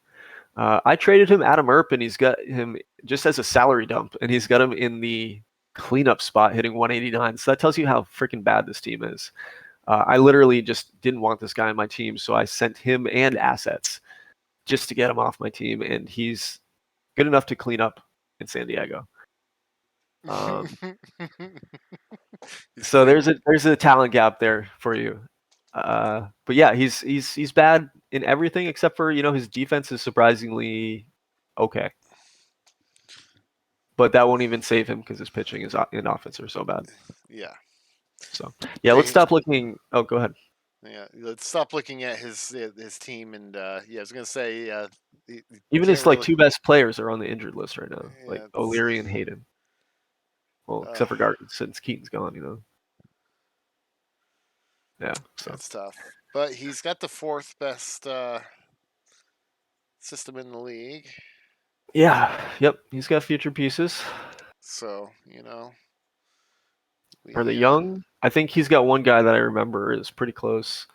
I traded him Adam Earp, and he's got him just as a salary dump, and he's got him in the cleanup spot, hitting 189. So that tells you how freaking bad this team is. I literally just didn't want this guy on my team, so I sent him and assets just to get him off my team, and he's good enough to clean up in San Diego. Um, He's so clean. there's a talent gap there for you. But yeah, he's bad in everything except for his defense is surprisingly okay. But that won't even save him because his pitching is in offense are so bad. Yeah. So yeah, let's Pay stop looking. Oh, go ahead. Yeah, let's stop looking at his team and I was gonna say you Even can't his like really. two best players are on the injured list right now, like Yeah, O'Leary and Hayden. Well, uh, except for Gart since Keaton's gone. Yeah. So that's tough. But he's got the fourth best system in the league, yeah, yep, he's got future pieces. so Are they we young? I think he's got one guy that I remember is pretty close.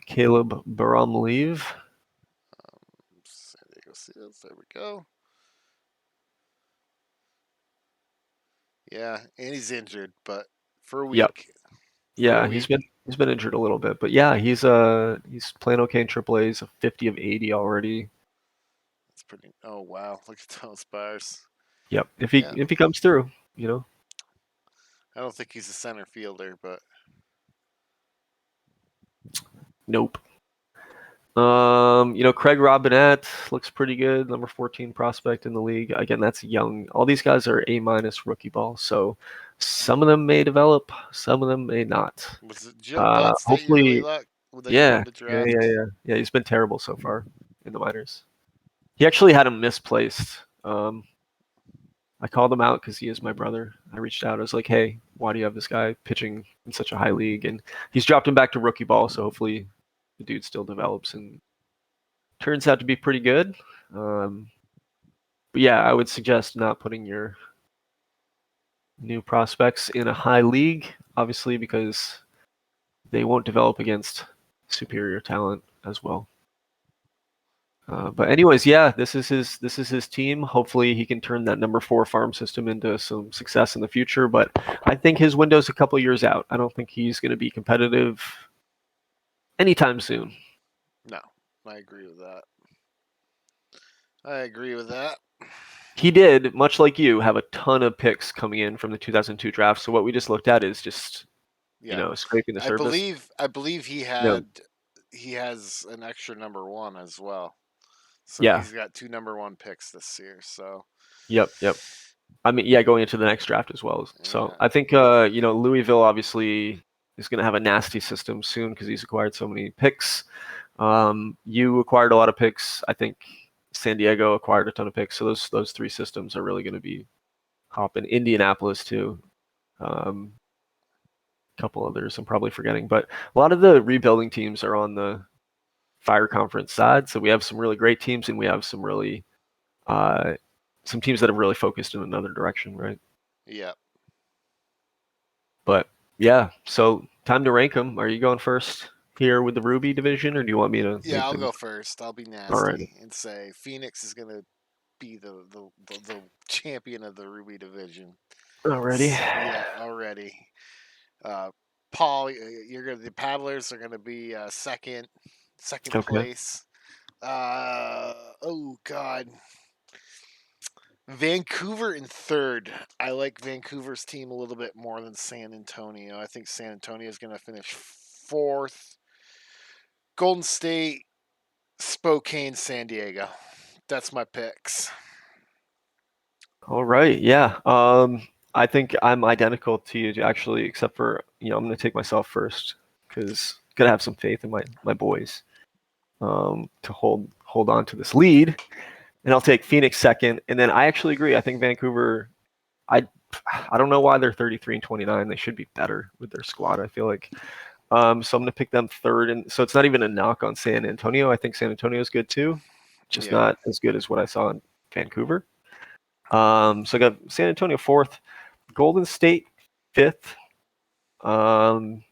Caleb Baramleave. San Diego Seals. There we go. Yeah, and he's injured, but for a Yep. week. For a Yeah, week. he's been injured a little bit, but yeah, he's playing okay in Triple A's, a 50 of 80 already. That's pretty. Oh wow, look at those bars. Yep. Yeah, If he comes through. I don't think he's a center fielder, but Nope. Craig Robinette looks pretty good, number 14 prospect in the league. Again, that's young. All these guys are A minus rookie ball, so some of them may develop, some of them may not. was it Joe Butts that you really Hopefully, like that you yeah, wanted to yeah, yeah, draft? yeah, yeah. He's been terrible so far in the minors. He actually had him misplaced. I called him out because he is my brother. I reached out. I was like, "Hey, why do you have this guy pitching in such a high league?" And he's dropped him back to rookie ball, so hopefully the dude still develops and turns out to be pretty good. Um, but yeah, I would suggest not putting your new prospects in a high league, obviously, because they won't develop against superior talent as well. But anyways, yeah, this is his team. Hopefully, he can turn that number 4 farm system into some success in the future. But I think his window's a couple years out. I don't think he's going to be competitive anytime soon. No, I agree with that. I agree with that. He did, much like you, have a ton of picks coming in from the 2002 draft. So what we just looked at is just Yeah, scraping the surface. I believe No, he has an extra number one as well. So yeah, he's got two number one picks this year. So yep. I mean, yeah, going into the next draft as well. So yeah, I think Louisville obviously is going to have a nasty system soon because he's acquired so many picks. You acquired a lot of picks. I think San Diego acquired a ton of picks. So those three systems are really going to be hopping. Indianapolis too. A couple others I'm probably forgetting, but a lot of the rebuilding teams are on the Fire Conference side. So we have some really great teams, and we have uh, some teams that have really focused in another direction, right? yeah, But yeah, so time to rank them. Are you going first here with the Ruby division, or do you want me to yeah. make I'll them? go first. I'll be All right. nasty and say Phoenix is gonna be the champion of the Ruby division. Alrighty. Yeah, already. Uh, Paul, the Paddlers are gonna be second Okay. place. Oh God, Vancouver in third. I like Vancouver's team a little bit more than San Antonio. I think San Antonio is gonna finish fourth. Golden State, Spokane, San Diego. That's my picks. All right. Yeah. I think I'm identical to you actually, except for I'm going to take myself first because gotta have some faith in my boys to hold on to this lead, and I'll take Phoenix second, and then I actually agree. I think Vancouver. I I don't know why they're 33 and 29. They should be better with their squad. I feel like. So I'm going to pick them third. And so it's not even a knock on San Antonio. I think San Antonio is good too, just Yeah, not as good as what I saw in Vancouver. So I got San Antonio fourth, Golden State fifth. Um,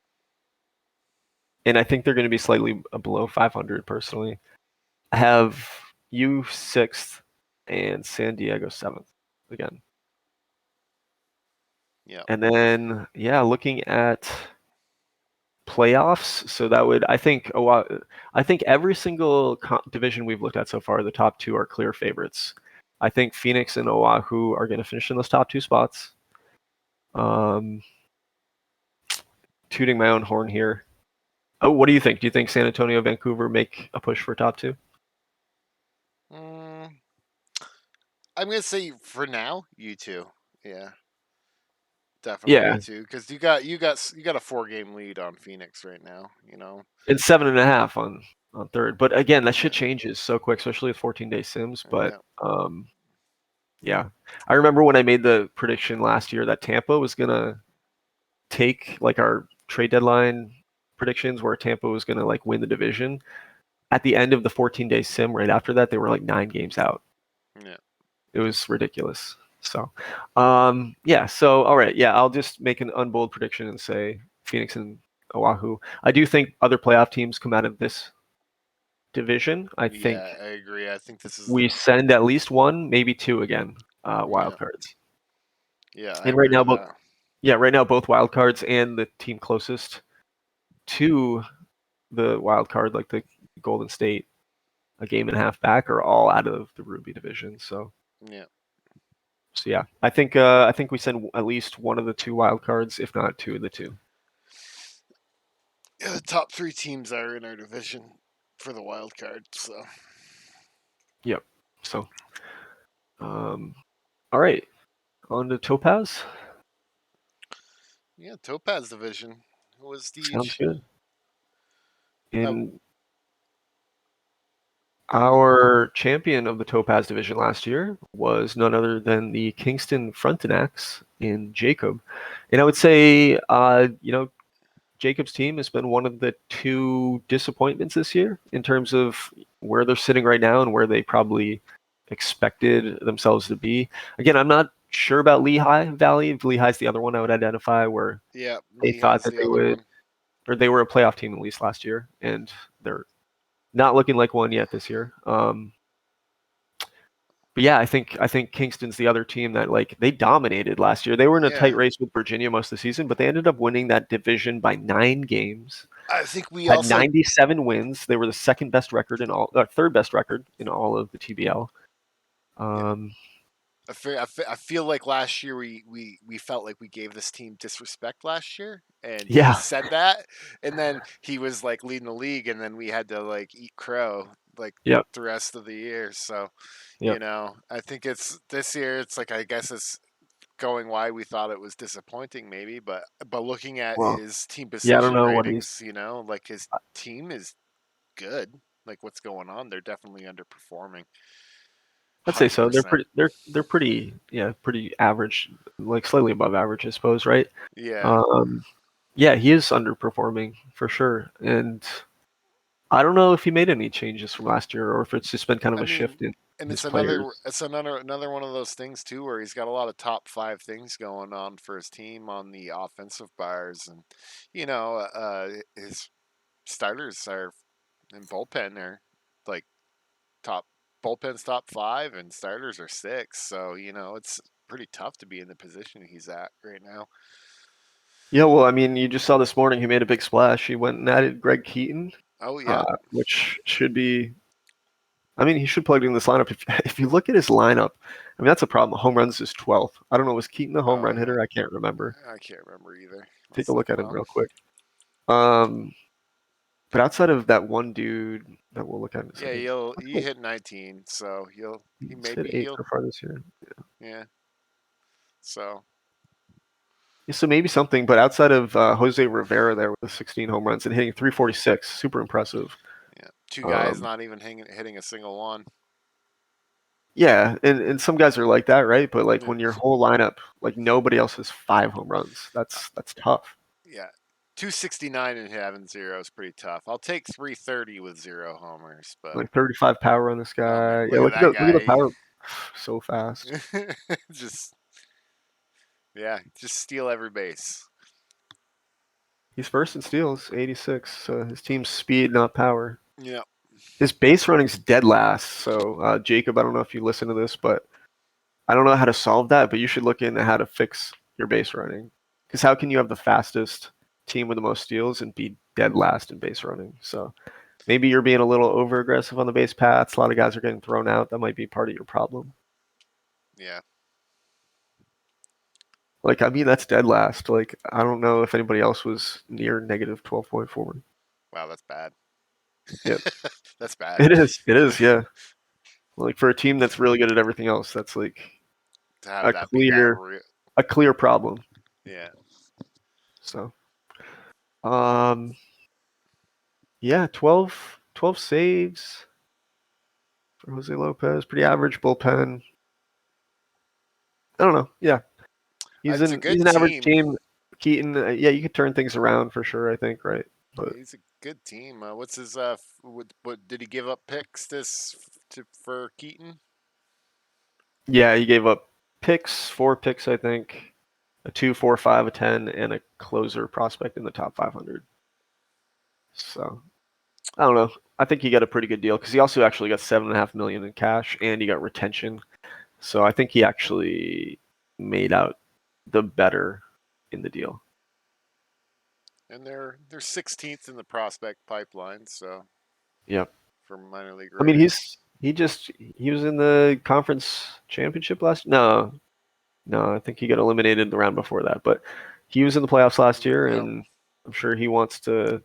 and I think they're going to be slightly below 500 personally. I have you sixth and San Diego seventh again. yeah, And then, yeah, looking at playoffs. So that would, I think every single division we've looked at so far, the top two are clear favorites. I think Phoenix and Oahu are going to finish in those top two spots. Um, Tooting my own horn here. Oh, what do you think? Do you think San Antonio, Vancouver make a push for top two? mm, I'm gonna say for now, you two. Yeah, definitely Yeah, too, because you got a 4 game lead on Phoenix right now. and 7.5 on third. But again, that shit Yeah, changes so quick, especially with 14-day sims. But yeah, yeah, I remember when I made the prediction last year that Tampa was gonna take like our trade deadline predictions, where Tampa was gonna like win the division. At the end of the 14-day sim, right after that, they were like 9 games out. yeah, It was ridiculous. So, yeah. So, all right. Yeah, I'll just make an unbold prediction and say Phoenix and Oahu. I do think other playoff teams come out of this division. I yeah. think I agree. I think this is we send at least one, maybe two again, yeah, wild cards. yeah. I And right agree now, with both that. yeah, right now both wild cards and the team closest to the wild card, like the Golden State, a game and a half back, are all out of the Ruby division. Yeah, So yeah, I think we send at least one of the two wild cards, if not two of the two. yeah. The top 3 teams are in our division for the wild card. So Yep. So, um, all right, on to Topaz. yeah, Topaz division was the Sounds good. uh, In our champion of the Topaz division last year was none other than the Kingston Frontenacs in Jacob, and I would say, Jacob's team has been one of the two disappointments this year in terms of where they're sitting right now and where they probably expected themselves to be. Again, I'm not sure about Lehigh Valley. Lehigh's the other one I would identify where yeah. they thought Lehigh's that the they other would, one. or they were a playoff team at least last year, and they're not looking like one yet this year. But yeah, I think Kingston's the other team that like they dominated last year. They were in a tight Yeah, race with Virginia most of the season, but they ended up winning that division by 9 games. I think we Had also 97 wins. They were the second best record in all, third best record in all of the TBL. yeah. Um, I feel like last year we felt like we gave this team disrespect last year, and he yeah, said that, and then he was like leading the league, and then we had to like eat crow like yep, the rest of the year. So, yep. I think it's this year. It's like I guess it's going why we thought it was disappointing, maybe, but looking at Well, his team yeah, I don't position know what he's. ratings, like his team is good. Like what's going on? They're definitely underperforming. I'd say 100 so. They're percent. pretty. They're pretty. Yeah, pretty average, like slightly above average, I suppose. Right. Yeah. Um, yeah, he is underperforming for sure, and I don't know if he made any changes from last year or if it's just been kind of I a mean, shift in and his it's another players. it's another one of those things too where he's got a lot of top 5 things going on for his team on the offensive bars, and his starters are in bullpen are like top bullpen's top 5 and starters are 6. So it's pretty tough to be in the position he's at right now. Yeah, well, I mean, you just saw this morning he made a big splash. He went and added Greg Keaton, Oh yeah, which should be. I mean, he should plug in this lineup. If if you look at his lineup, I mean, that's a problem. Home runs is 12th. I don't know. Was Keaton the home oh run yeah. hitter? I can't remember. I can't remember either. Take a Let's look look at him him up. real quick. Um, but outside of that one dude that we'll look at in a Yeah, second, you hit 19, so he he's hit maybe 8 he'll so far this year. yeah. So Yeah, so maybe something, but outside of Jose Rivera there with 16 home runs and hitting 346, super impressive. yeah, two guys Um, not even hitting a single one. yeah, and some guys are like that, right? But like Yeah, when your whole lineup, like nobody else has 5 home runs, uh, that's tough. yeah. 269 and having zero is pretty tough. I'll take 330 with 0 homers, but Like 35 power on this oh guy. man, Yeah, look at that look at the guy. power, so fast. Just just steal every base. He's first in steals, 86. So his team's speed, not power. Yeah, His base running's dead last. So Jacob, I don't know if you listen to this, but I don't know how to solve that. But you should look into how to fix your base running. Because how can you have the fastest team with the most steals and be dead last in base running? So maybe you're being a little over aggressive on the base paths. A lot of guys are getting thrown out. That might be part of your problem. yeah. Like, I mean, that's dead last. Like, I don't know if anybody else was near negative 12.4. Wow, that's bad. Yeah, That's bad. it is. It is. Yeah. Like for a team that's really good at everything else, that's like To have a that be that clear, a clear problem. Yeah. So, um, yeah, 12 saves for Jose Lopez. Pretty average bullpen. I don't know. Yeah, It's a he's good an average team. team. Keaton, yeah, you could turn things around for sure. I think, right? But He's a good team. What's his what did he give up picks for Keaton? yeah, he gave up picks, 4 picks, I think, a 2, 4, 5, a 10, and a closer prospect in the top 500. So I don't know. I think he got a pretty good deal because he also actually got 7.5 million in cash and he got retention. So I think he actually made out the better in the deal. And they're 16th in the prospect pipeline, so Yeah. for minor league I mean, ratings. he was in the conference championship last. No, no, I think he got eliminated the round before that. But he was in the playoffs last year, Yep. and I'm sure he wants to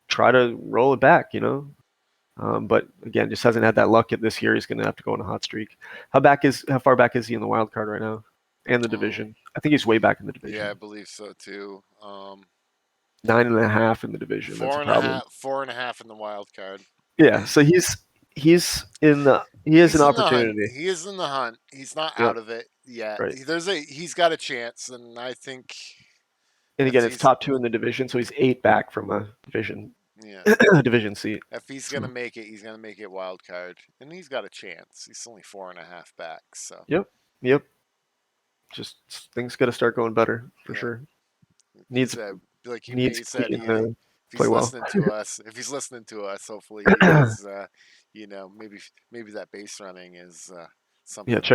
try to roll it back. But again, just hasn't had that luck yet this year. He's going to have to go on a hot streak. How far back is he in the wild card right now? And the Oh, division. I think he's way back in the yeah, I division. believe so too. 9.5 in the division. That's a Four and a problem. half, 4.5 in the wild card. Yeah. So he has an He's in the hunt. opportunity. He is in the hunt. He's not Yep. out of it yet. Right. He's got a chance, and I think And if again, it's he's top two in the division, so he's 8 back from a division yeah, division seat. if he's gonna So make it, he's gonna make it wild card, and he's got a chance. He's only 4.5 back, so yep, yep. Just things got to start going better for yeah. sure. He Needs said, like needs he said, Keaton he to if play he's well. listening to us, hopefully he is. Maybe that base running is Yeah, something that I.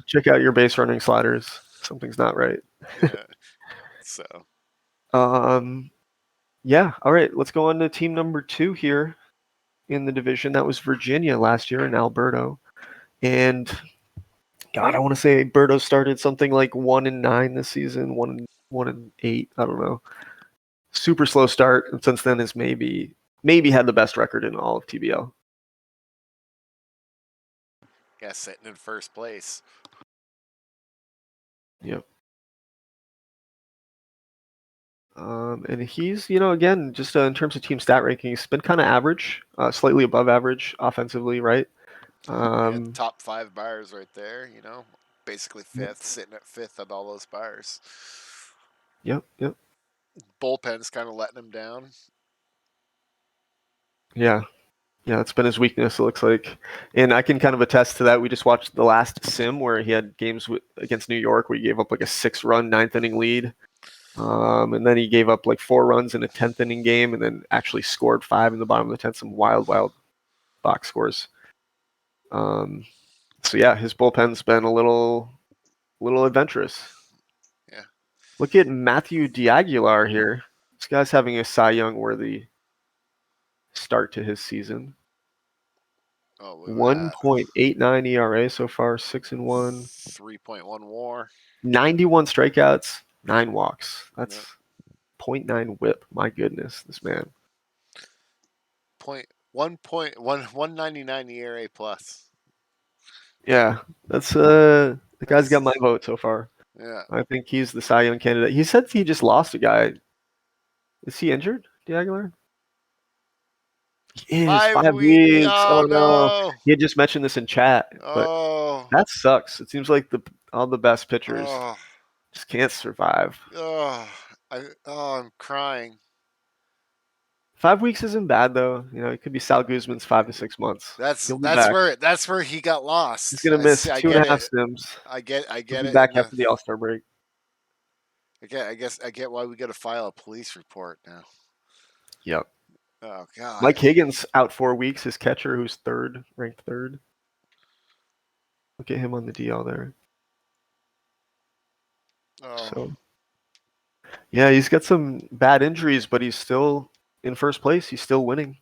check out your base running sliders. Something's not right. Yeah. So Um, yeah. All right, let's go on to team number 2 here in the division. That was Virginia last year in Alberto, and God, I want to say Berto started something like 1-9 this season, 1-8. I don't know. Super slow start, and since then has maybe had the best record in all of TBL. yeah, sitting in first place. Yep. And he's, again, just in terms of team stat rankings, he's been kind of average, slightly above average offensively, right? Yeah, Um, top 5 bars right there. Basically yep, fifth, sitting at fifth on all those bars. yep, yep. Bullpen's kind of letting him down. Yeah, yeah, it's been his weakness, it looks like. And I can kind of attest to that. We just watched the last sim where he had games against New York where he gave up like a 6-run ninth inning lead. And then he gave up like 4 runs in a 10th inning game and then actually scored 5 in the bottom of the 10th, some wild box scores. Um, so yeah, his bullpen's been a little adventurous. Yeah. Look at Matthew D'Aguilar here. This guy's having a Cy Young worthy start to his season. Oh, look at that. 1.89 ERA so far, 6-1, 3.1 WAR. 91 strikeouts, 9 walks. That's Yep. .9 WHIP. My goodness, this man. Point 199 ERA plus. Yeah, that's the guy's got my That's vote so far. yeah. I think he's the Cy Young candidate. He said he just lost a guy. Is he injured, D'Aguilar? He is 5 week. 5 weeks. Oh Oh no. no. He had just mentioned this in chat, but Oh. that sucks. It seems like all the best pitchers Oh. just can't survive. Oh. I'm crying. 5 weeks isn't bad though. It could be Sal Guzman's 5 to 6 months. That's He'll be that's back. where that's where he got He's lost. gonna I see. miss I two and get a half it. sims. I He'll get be it. back And after the All-Star break. I guess I get why we got to file a police report now. Yep. Oh God. Mike Higgins out 4 weeks. His catcher, who's ranked third. Look at him on the DL there. Oh So yeah, he's got some bad injuries, but he's still in first place. He's still winning.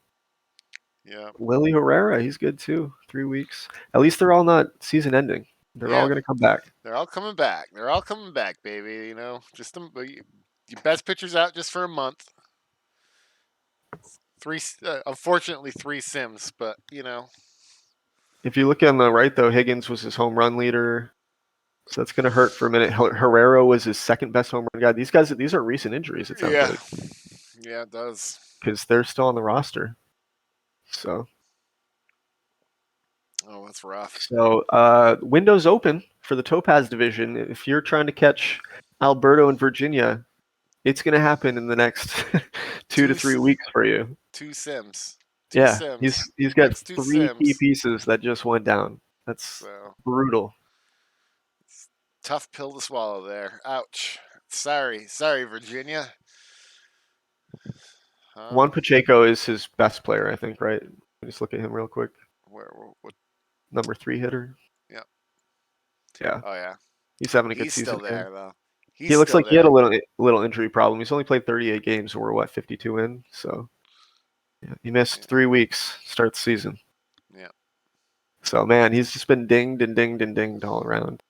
yeah. Lily Herrera, he's good too. 3 weeks. At least they're all not season ending. They're all Yeah. gonna come back. They're all coming back. They're all coming back, baby. Just your best pitchers out just for a month. Unfortunately, 3 sims, but If you look on the right though, Higgins was his home run leader. So that's going to hurt for a minute. Herrera was his second best home run guy. These are recent injuries, it sounds Yeah, like, yeah, it does. because they're still on the roster. So, Oh, that's rough. windows open for the Topaz division. If you're trying to catch Alberto and Virginia, it's going to happen in the next 2 to 3 weeks for you. Two Sims, two Yeah, Sims. he's got Next two 3 key Sims. pieces that just went down. That's So brutal. it's tough pill to swallow there. Ouch. Sorry, Virginia. Juan Um, Pacheco is his best player, I think, right? Let me just look at him real quick. where? What? Number 3 hitter. Yeah. Yeah, Oh yeah. he's having a good He's season still again. there though. He's He looks still like he had a there. little injury problem. He's only played 38 games, so we're what 52 in. So yeah, he Yeah. missed 3 weeks start the season. Yeah. So man, he's just been dinged and dinged and dinged all around,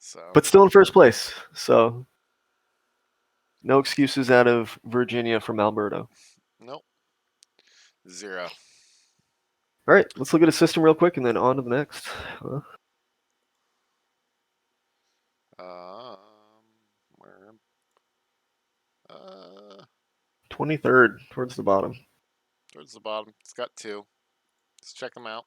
So but still in first place. So no excuses out of Virginia from Alberto. nope. Zero. All right, let's look at a system real quick and then on to the next. Um, where? 23rd towards the bottom. Towards the bottom. It's got two. Let's check them out.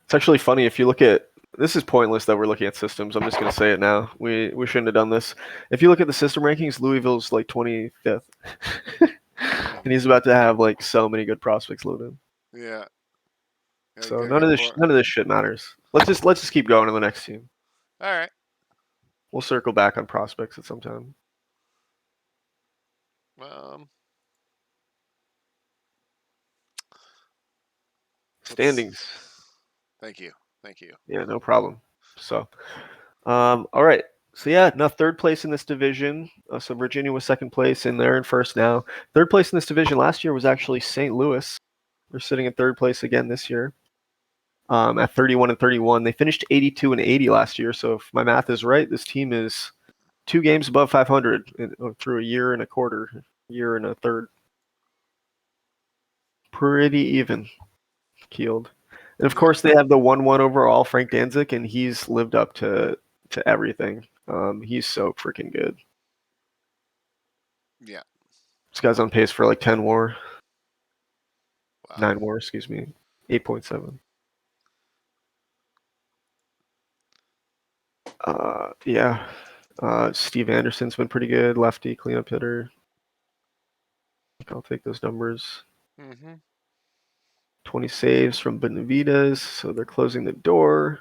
It's actually funny if you look at this is pointless that we're looking at systems. I'm just gonna say it now. We shouldn't have done this. If you look at the system rankings, Louisville's like 25th, and he's about to have like so many good prospects loaded. Yeah. Yeah, you So gotta get more. none of this shit matters. Let's just keep going to the next team. All right. We'll circle back on prospects at some time. Um, let's. Standings. Thank you. Thank you. Yeah, no problem. So, all right. So yeah, now third place in this division. So Virginia was second place, and they're in first now. Third place in this division last year was actually St. Louis. They're sitting in third place again this year. At 31 and 31, they finished 82 and 80 last year. So if my math is right, this team is 2 games above 500 through a year and a quarter, year and a third. Pretty even keeled. And of Yep. course, they have the 1-1 overall, Frank Danzig, and he's lived up to everything. He's so freaking good. Yeah. This guy's on pace for like 10 war, Wow. 9 war, excuse me, 8.7. Yeah. Steve Anderson's been pretty good, lefty cleanup hitter. I'll take those numbers. Mm-hmm. 20 saves from Benavides, so they're closing the door.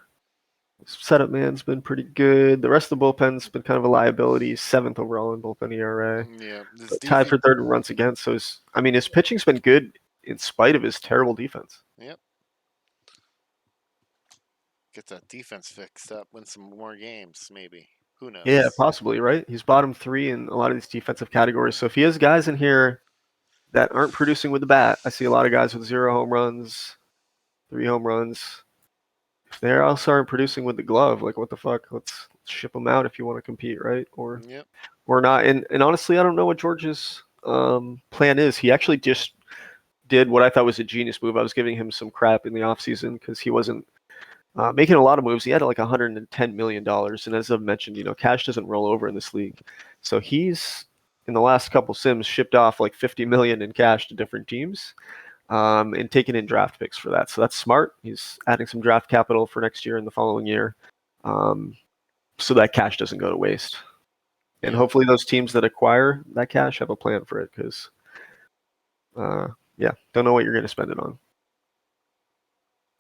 Setup man's been pretty good. The rest of the bullpen's been kind of a liability. 7th overall in bullpen ERA, Yeah. This but tied defense. for third in runs against. So his pitching's been good in spite of his terrible defense. Yep. Get that defense fixed up. Win some more games, maybe. Who Yeah, knows? possibly, right? He's bottom 3 in a lot of these defensive categories. So if he has guys in here that aren't producing with the bat, I see a lot of guys with 0 home runs, 3 home runs. If they also aren't producing with the glove, like what the fuck? Let's ship them out if you want to compete, right? Yep. Or not. And honestly, I don't know what George's plan is. He actually just did what I thought was a genius move. I was giving him some crap in the offseason because he wasn't making a lot of moves. He had like $110 million. And as I've mentioned, cash doesn't roll over in this league. So he's, in the last couple sims, shipped off like 50 million in cash to different teams and taking in draft picks for that. So that's smart. He's adding some draft capital for next year and the following year so that cash doesn't go to waste. And Yeah. hopefully those teams that acquire that cash have a plan for it because, don't know what you're going to spend it on.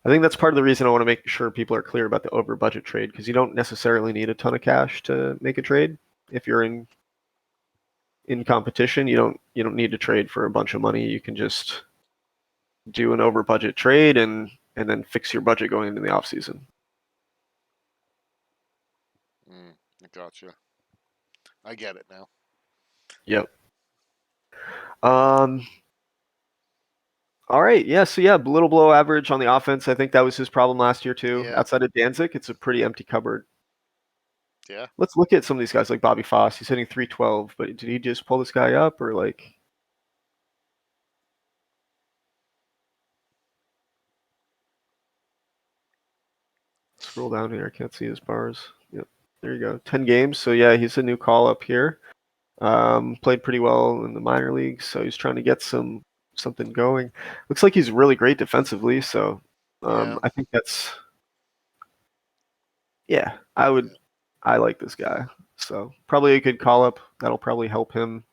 I think that's part of the reason I want to make sure people are clear about the over budget trade because you don't necessarily need a ton of cash to make a trade. If you're in competition, you don't need to trade for a bunch of money. You can just do an over budget trade and then fix your budget going into the off season. I gotcha. I get it now. Yep. Um, all right. Yeah. So yeah, a little below average on the offense. I think that was his problem last year too. Yeah. Outside of Danzig, it's a pretty empty cupboard. Yeah. Let's look at some of these guys like Bobby Foss. He's hitting 312, but did he just pull this guy up or like? Scroll down here. I can't see his bars. Yep. There you go. 10 games. So yeah, he's a new call up here. Played pretty well in the minor leagues, so he's trying to get something going. Looks like he's really great defensively, so Yeah. I think that's yeah, I like this guy. So probably a good call up. That'll probably help him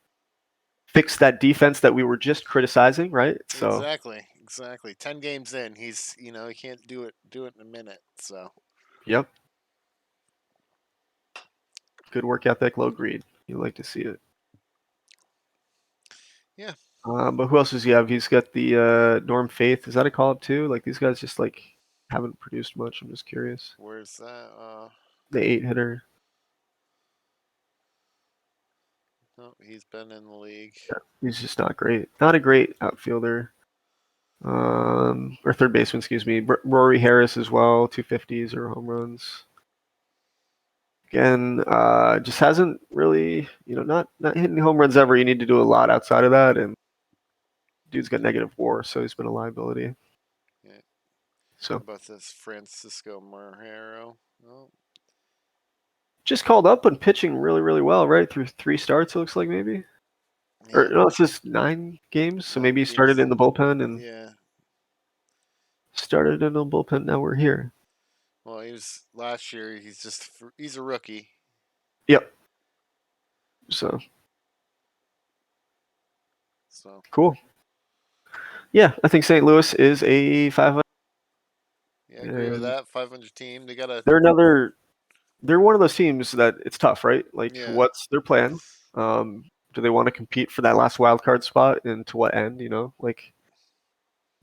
fix that defense that we were just criticizing, right? So Exactly. Exactly. 10 games in, he can't do it in a minute. So yep, good work ethic, low greed. You like to see it. yeah. But who else does he have? He's got the Norm Faith. Is that a call up too? Like these guys just like haven't produced much. I'm just curious. Where's that? The 8 hitter. No, he's been in the league. Yeah, he's just not great. Not a great outfielder. Or third baseman, excuse me. Rory Harris as well, 250s or home runs. Again, just hasn't really, not hitting home runs ever. You need to do a lot outside of that, and dude's got negative WAR, so he's been a liability. Yeah. How So about this Francisco Marrero? Oh, just called up and pitching really, really well, right? Through 3 starts, it looks like maybe. Or yeah. no, it's just 9 games. So maybe Nine he started games. in the bullpen and Yeah. started in the bullpen. Now we're here. Well, he was last year. He's a rookie. Yep. So So cool. Yeah, I think St. Louis is a 500. yeah, I agree with And that. 500 team. They got a they're another. They're one of those teams that it's tough, right? Like, yeah. what's their plan? Do they want to compete for that last wild card spot, and to what end? Like,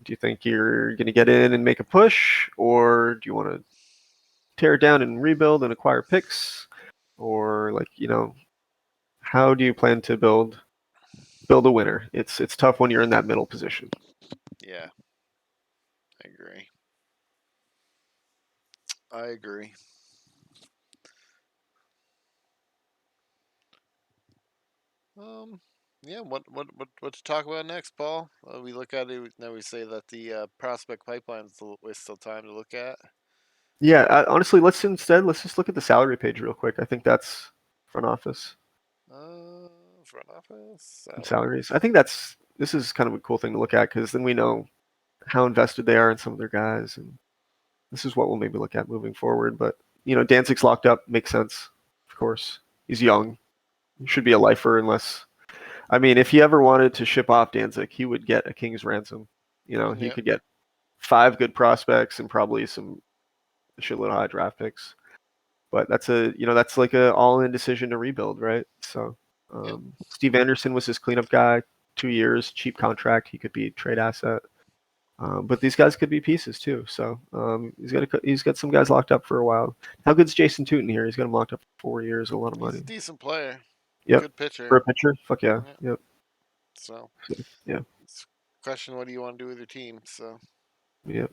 do you think you're going to get in and make a push, or do you want to tear it down and rebuild and acquire picks, or like, how do you plan to build a winner? It's tough when you're in that middle position. Yeah, I agree. I agree. Um, yeah. What to talk about next, Paul? We look at it now. We say that the prospect pipeline is still time to look at. Yeah, honestly, let's just look at the salary page real quick. I think that's front office Front office and salaries. I salaries. think this is kind of a cool thing to look at because then we know how invested they are in some of their guys, and this is what we'll maybe look at moving forward. But Danzig's locked up, makes sense, of course. He's young, he should be a lifer unless. I mean, if he ever wanted to ship off Danzig, he would get a king's ransom. He Yep. could get 5 good prospects and probably a shitload of high draft picks. But that's like a all-in decision to rebuild, right? So Yep. Steve Anderson was his cleanup guy, 2 years, cheap contract. He could be a trade asset. But these guys could be pieces too. So he's got some guys locked up for a while. How good's Jason Tootin here? He's got him locked up for 4 years, a lot of He's a money. decent player. Yep. Good For pitcher. a pitcher, fuck yeah. Yeah. Yep. So So, yeah. it's a question: what do you want to do with your team? So Yep.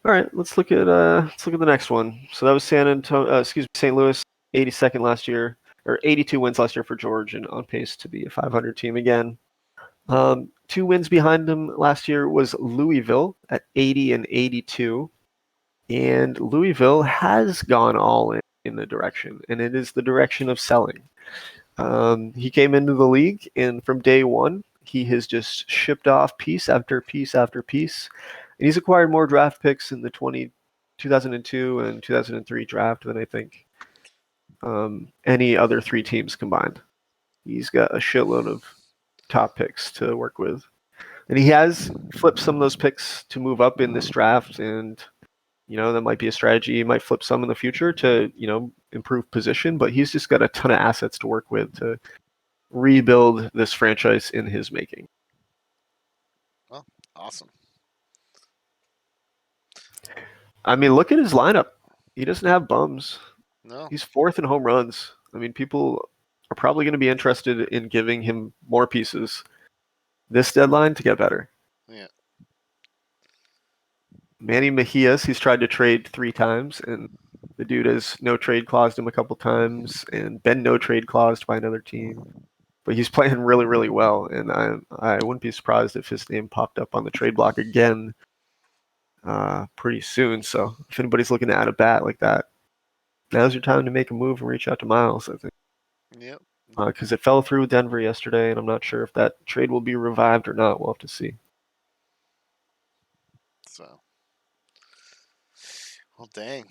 All right, let's look at the next one. So that was St. Louis, 82nd last year, or 82 wins last year for George, and on pace to be a 500 team again. 2 wins behind him last year was Louisville at 80 and 82, and Louisville has gone all in the direction, and it is the direction of selling. He came into the league, and from day one, he has just shipped off piece after piece after piece. And he's acquired more draft picks in the 2002 and 2003 draft than I think any other 3 teams combined. He's got a shitload of top picks to work with. And he has flipped some of those picks to move up in this draft. And, that might be a strategy. He might flip some in the future to, improve position. But he's just got a ton of assets to work with to rebuild this franchise in his making. well, awesome. I mean, look at his lineup. He doesn't have bums. No. He's fourth in home runs. I mean, people are probably going to be interested in giving him more pieces this deadline to get better. Yeah. Manny Mejias, he's tried to trade 3 times, and the dude has no trade claused him a couple times and been no trade claused by another team. But he's playing really, really well, and I wouldn't be surprised if his name popped up on the trade block again pretty soon. So if anybody's looking to add a bat like that, now's your time to make a move and reach out to Miles, I think. Yep. Because it fell through with Denver yesterday, and I'm not sure if that trade will be revived or not. We'll have to see. So, well, dang.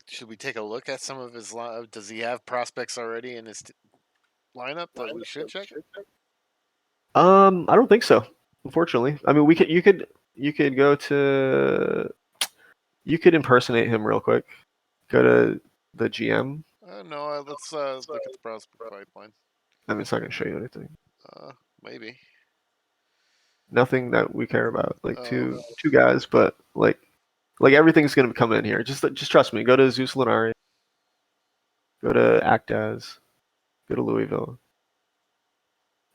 Should we take a look at some of his? Does he have prospects already in his lineup that we should check? I don't think so. Unfortunately, I mean, you could go to you could impersonate him real quick. Go to the GM. No. Let's look at the prospect pipeline. I mean, it's not going to show you anything. Uh, Maybe. Nothing that we care about. Like Oh. two guys, but like everything's going to come in here. Just trust me. Go to Zeus Linari. Go to Actaz. Go to Louisville,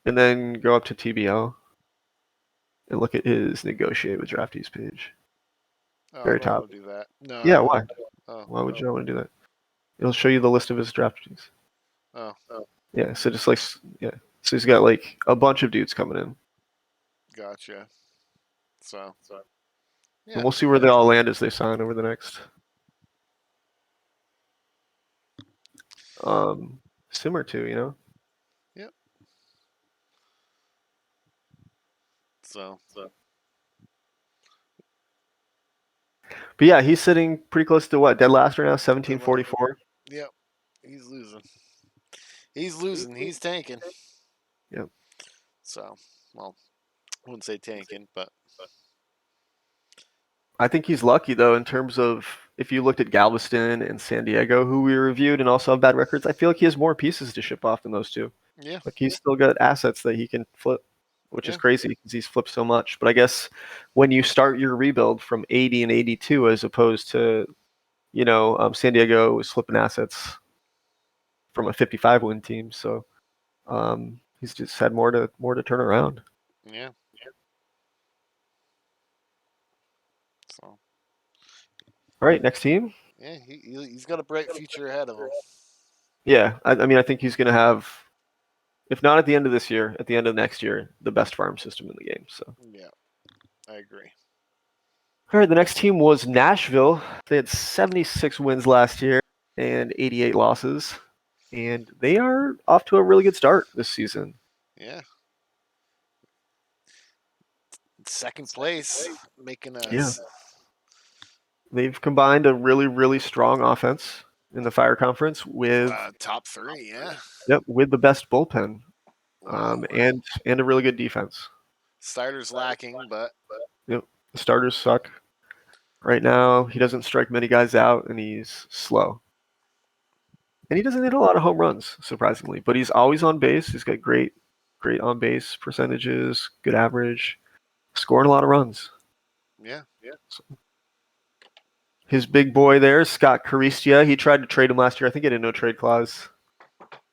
and then go up to TBL and look at his negotiate with draftees page. Oh, I Very don't top. want to do that. No, I Yeah, don't why? want to. Oh. Why would you not want to do that? It'll show you the list of his draftees. Oh. Yeah, so just like yeah, so he's got like a bunch of dudes coming in, Gotcha. So. and Yeah. we'll see where they all land as they sign over the next sim or two. Yep. So. But yeah, he's sitting pretty close to what dead last right now, 1744. Yep. He's losing. He's losing. He's tanking. Yep. So, well, I wouldn't say tanking, but I think he's lucky though in terms of if you looked at Galveston and San Diego, who we reviewed and also have bad records. I feel like he has more pieces to ship off than those two. yeah. Like he's still got assets that he can flip, which is Yeah. crazy because he's flipped so much. But I guess when you start your rebuild from 80 and 82, as opposed to San Diego was flipping assets from a 55 win team, so he's just had more to turn around. Yeah. So. All right, next team. Yeah, he's got a bright future ahead of him. Yeah, I mean, I think he's going to have, if not at the end of this year, at the end of next year, the best farm system in the game. So. Yeah, I agree. All right, the next team was Nashville. They had 76 wins last year and 88 losses, and they are off to a really good start this season. Yeah. Second place, making us. Yeah. They've combined a really, really strong offense in the Fire Conference with top three. Yeah. Yep, with the best bullpen, Wow. and a really good defense. Starters lacking, but Yep, the starters suck. Right now, he doesn't strike many guys out, and he's slow. And he doesn't hit a lot of home runs, surprisingly. But he's always on base. He's got great on base percentages, good average, scoring a lot of runs. yeah. So, his big boy there, Scott Caristia, he tried to trade him last year. I think he had a no trade clause.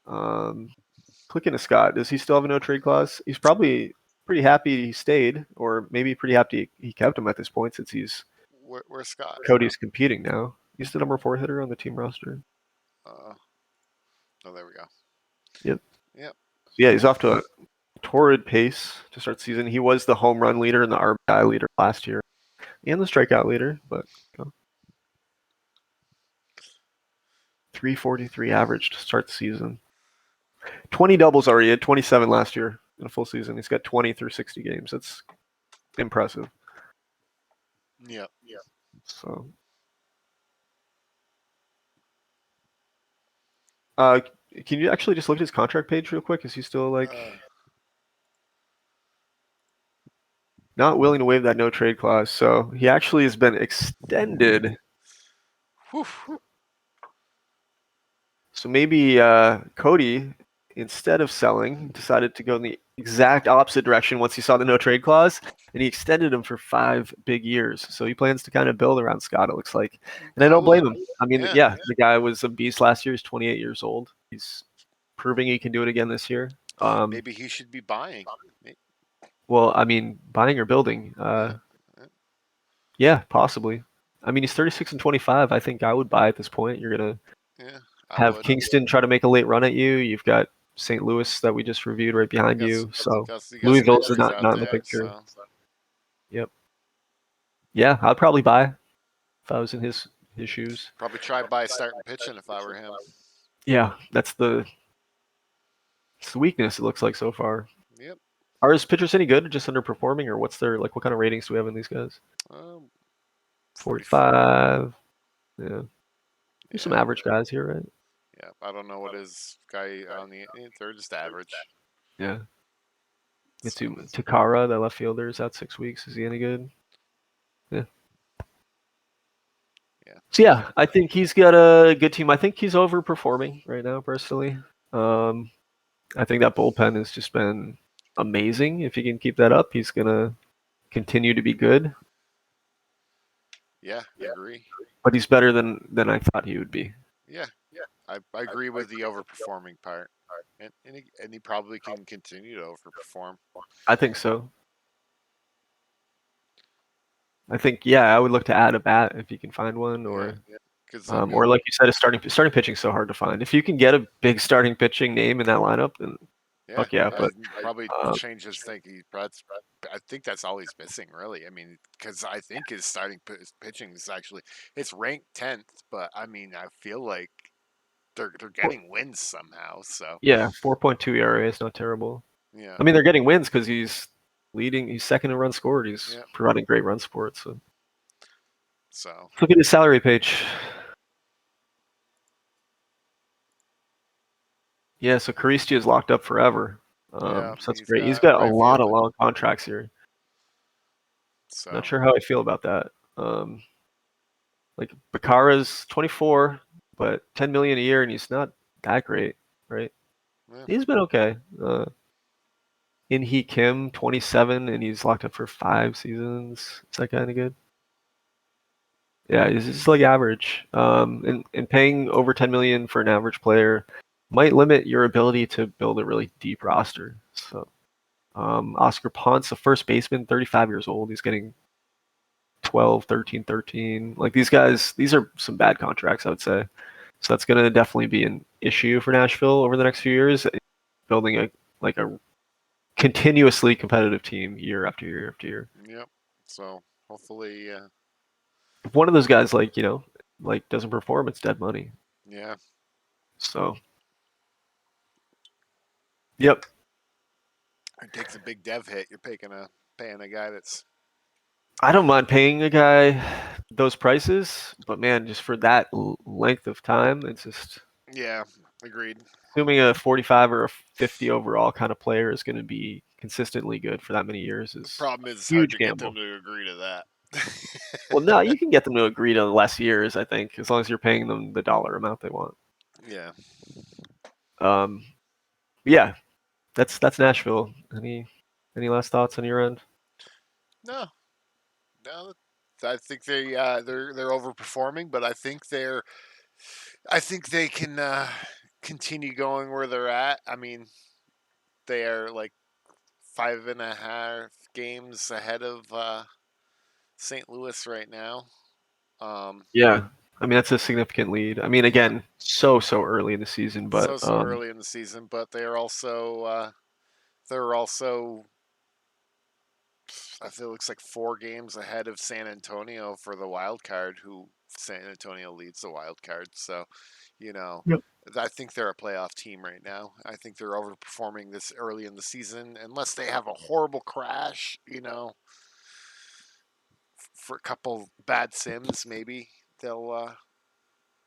Click into Scott. Does he still have a no trade clause? He's probably pretty happy he stayed, or maybe pretty happy he kept him at this point since he's Where's Scott? Cody's competing now. He's the number 4 hitter on the team roster. Oh, there we go. Yep. Yep. Yeah, he's off to a torrid pace to start the season. He was the home run leader and the RBI leader last year, and the strikeout leader, but 343 average to start the season. 20 doubles already. He had 27 last year in a full season. He's got 20 through 60 games. That's impressive. Yeah. So, can you actually just look at his contract page real quick? Is he still not willing to waive that no trade clause? So he actually has been extended. Whew. So maybe Cody, instead of selling, decided to go in the exact opposite direction once he saw the no trade clause, and he extended him for 5 big years. So he plans to kind of build around Scott, it looks like. And I don't blame him. I mean, yeah, the guy was a beast last year. He's 28 years old. He's proving he can do it again this year. Maybe he should be buying. Well, I mean, buying or building. Yeah, possibly. I mean, he's 36 and 25. I think I would buy at this point. You're going to have Kingston try to make a late run at you. You've got St. Louis that we just reviewed right behind you. So Louisville's not in the picture. So. Yep. Yeah, I'd probably buy if I was in his shoes. Probably try by starting pitching if I were him. Yeah, it's the weakness it looks like so far. Yep. Are his pitchers any good or just underperforming, or what's their like? What kind of ratings do we have in these guys? Um, 44. 45. Yeah, there's some Yeah. average guys here, right? Yeah. I don't know what his guy on the. They're just average. Yeah. Get So. to Takara, that left fielder, is out 6 weeks. Is he any good? Yeah. Yeah. So yeah, I think he's got a good team. I think he's overperforming right now, personally. Um, I think that bullpen has just been amazing. If he can keep that up, he's gonna continue to be good. Yeah. Agree. But he's better than I thought he would be. Yeah. I agree with the overperforming part, and he probably can continue to overperform. I think so. I think yeah, I would look to add a bat if you can find one, Yeah. Because or like you said, a starting pitching is so hard to find. If you can get a big starting pitching name in that lineup, then yeah, fuck yeah. But probably um, change his thinking. I think that's all he's missing, really. I mean, because I think his starting pitching is actually it's ranked 10th, but I mean, I feel like they're getting wins somehow. So yeah, 4.2 ERA is not terrible. yeah, I mean, they're getting wins because he's leading. He's second in runs scored. He's yeah. providing great run support. So So let's look at his salary page. Yeah, so Caristia is locked up forever. yeah, So that's he's great. He's got got a right lot of field. long contracts here. Not So sure how I feel about that. Like Bakara's 24, but 10 million a year, and he's not that great, right? yeah, He's been okay. In Kim, 27, and he's locked up for 5 seasons. Is that kind of good? Yeah, he's just like average. And paying over 10 million for an average player might limit your ability to build a really deep roster. So, Oscar Ponce, a first baseman, 35 years old. He's getting 12, 13, 13. Like these guys, these are some bad contracts, I would say. So that's going to definitely be an issue for Nashville over the next few years, building a continuously competitive team year after year after year. yep. So hopefully, If one of those guys like doesn't perform, it's dead money. yeah. So, yep. It takes a big dev hit. You're paying a guy that's I don't mind paying a guy those prices, but man, just for that length of time, it's just yeah. Agreed. assuming a 45 or a 50 overall kind of player is going to be consistently good for that many years The is problem is it's hard huge to get them gamble. to agree to that. Well, no, you can get them to agree to less years, I think, as long as you're paying them the dollar amount they want. Yeah. Um, yeah, that's Nashville. Any last thoughts on your end? No, no. I think they're overperforming, but I think they can continue going where they're at. I mean, they are like 5.5 games ahead of St. Louis right now. Um, Yeah, I mean that's a significant lead. I mean, yeah, again, so early in the season, but so early in the season, but they're also I feel it looks like 4 games ahead of San Antonio for the wild card. Who San Antonio leads the wild card, so you know. Yep. I think they're a playoff team right now. I think they're overperforming this early in the season, unless they have a horrible crash. For a couple bad sims, maybe they'll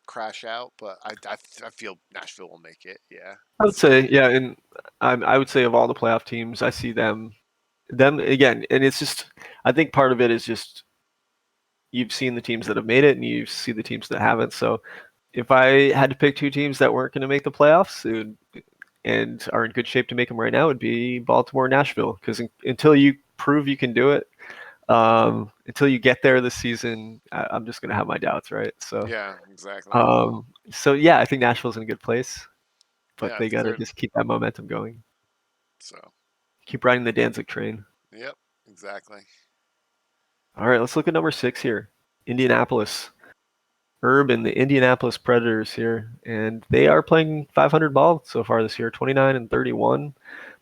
crash out. But I feel Nashville will make it. Yeah. I would So say yeah, and I would say of all the playoff teams, I see them again, and it's just I think part of it is just you've seen the teams that have made it and you see the teams that haven't. So if I had to pick two teams that weren't going to make the playoffs and are in good shape to make them right now, it would be Baltimore, and Nashville, because until you prove you can do it, until you get there this season, I'm just going to have my doubts, right? yeah, exactly. So yeah, I think Nashville's in a good place, but Yeah, I they think got to they're just keep that momentum going, so. keep riding the Danzig train. Yep, exactly. All right, let's look at number 6 here, Indianapolis. Herb and the Indianapolis Predators here, and they are playing 500 ball so far this year, 29 and 31.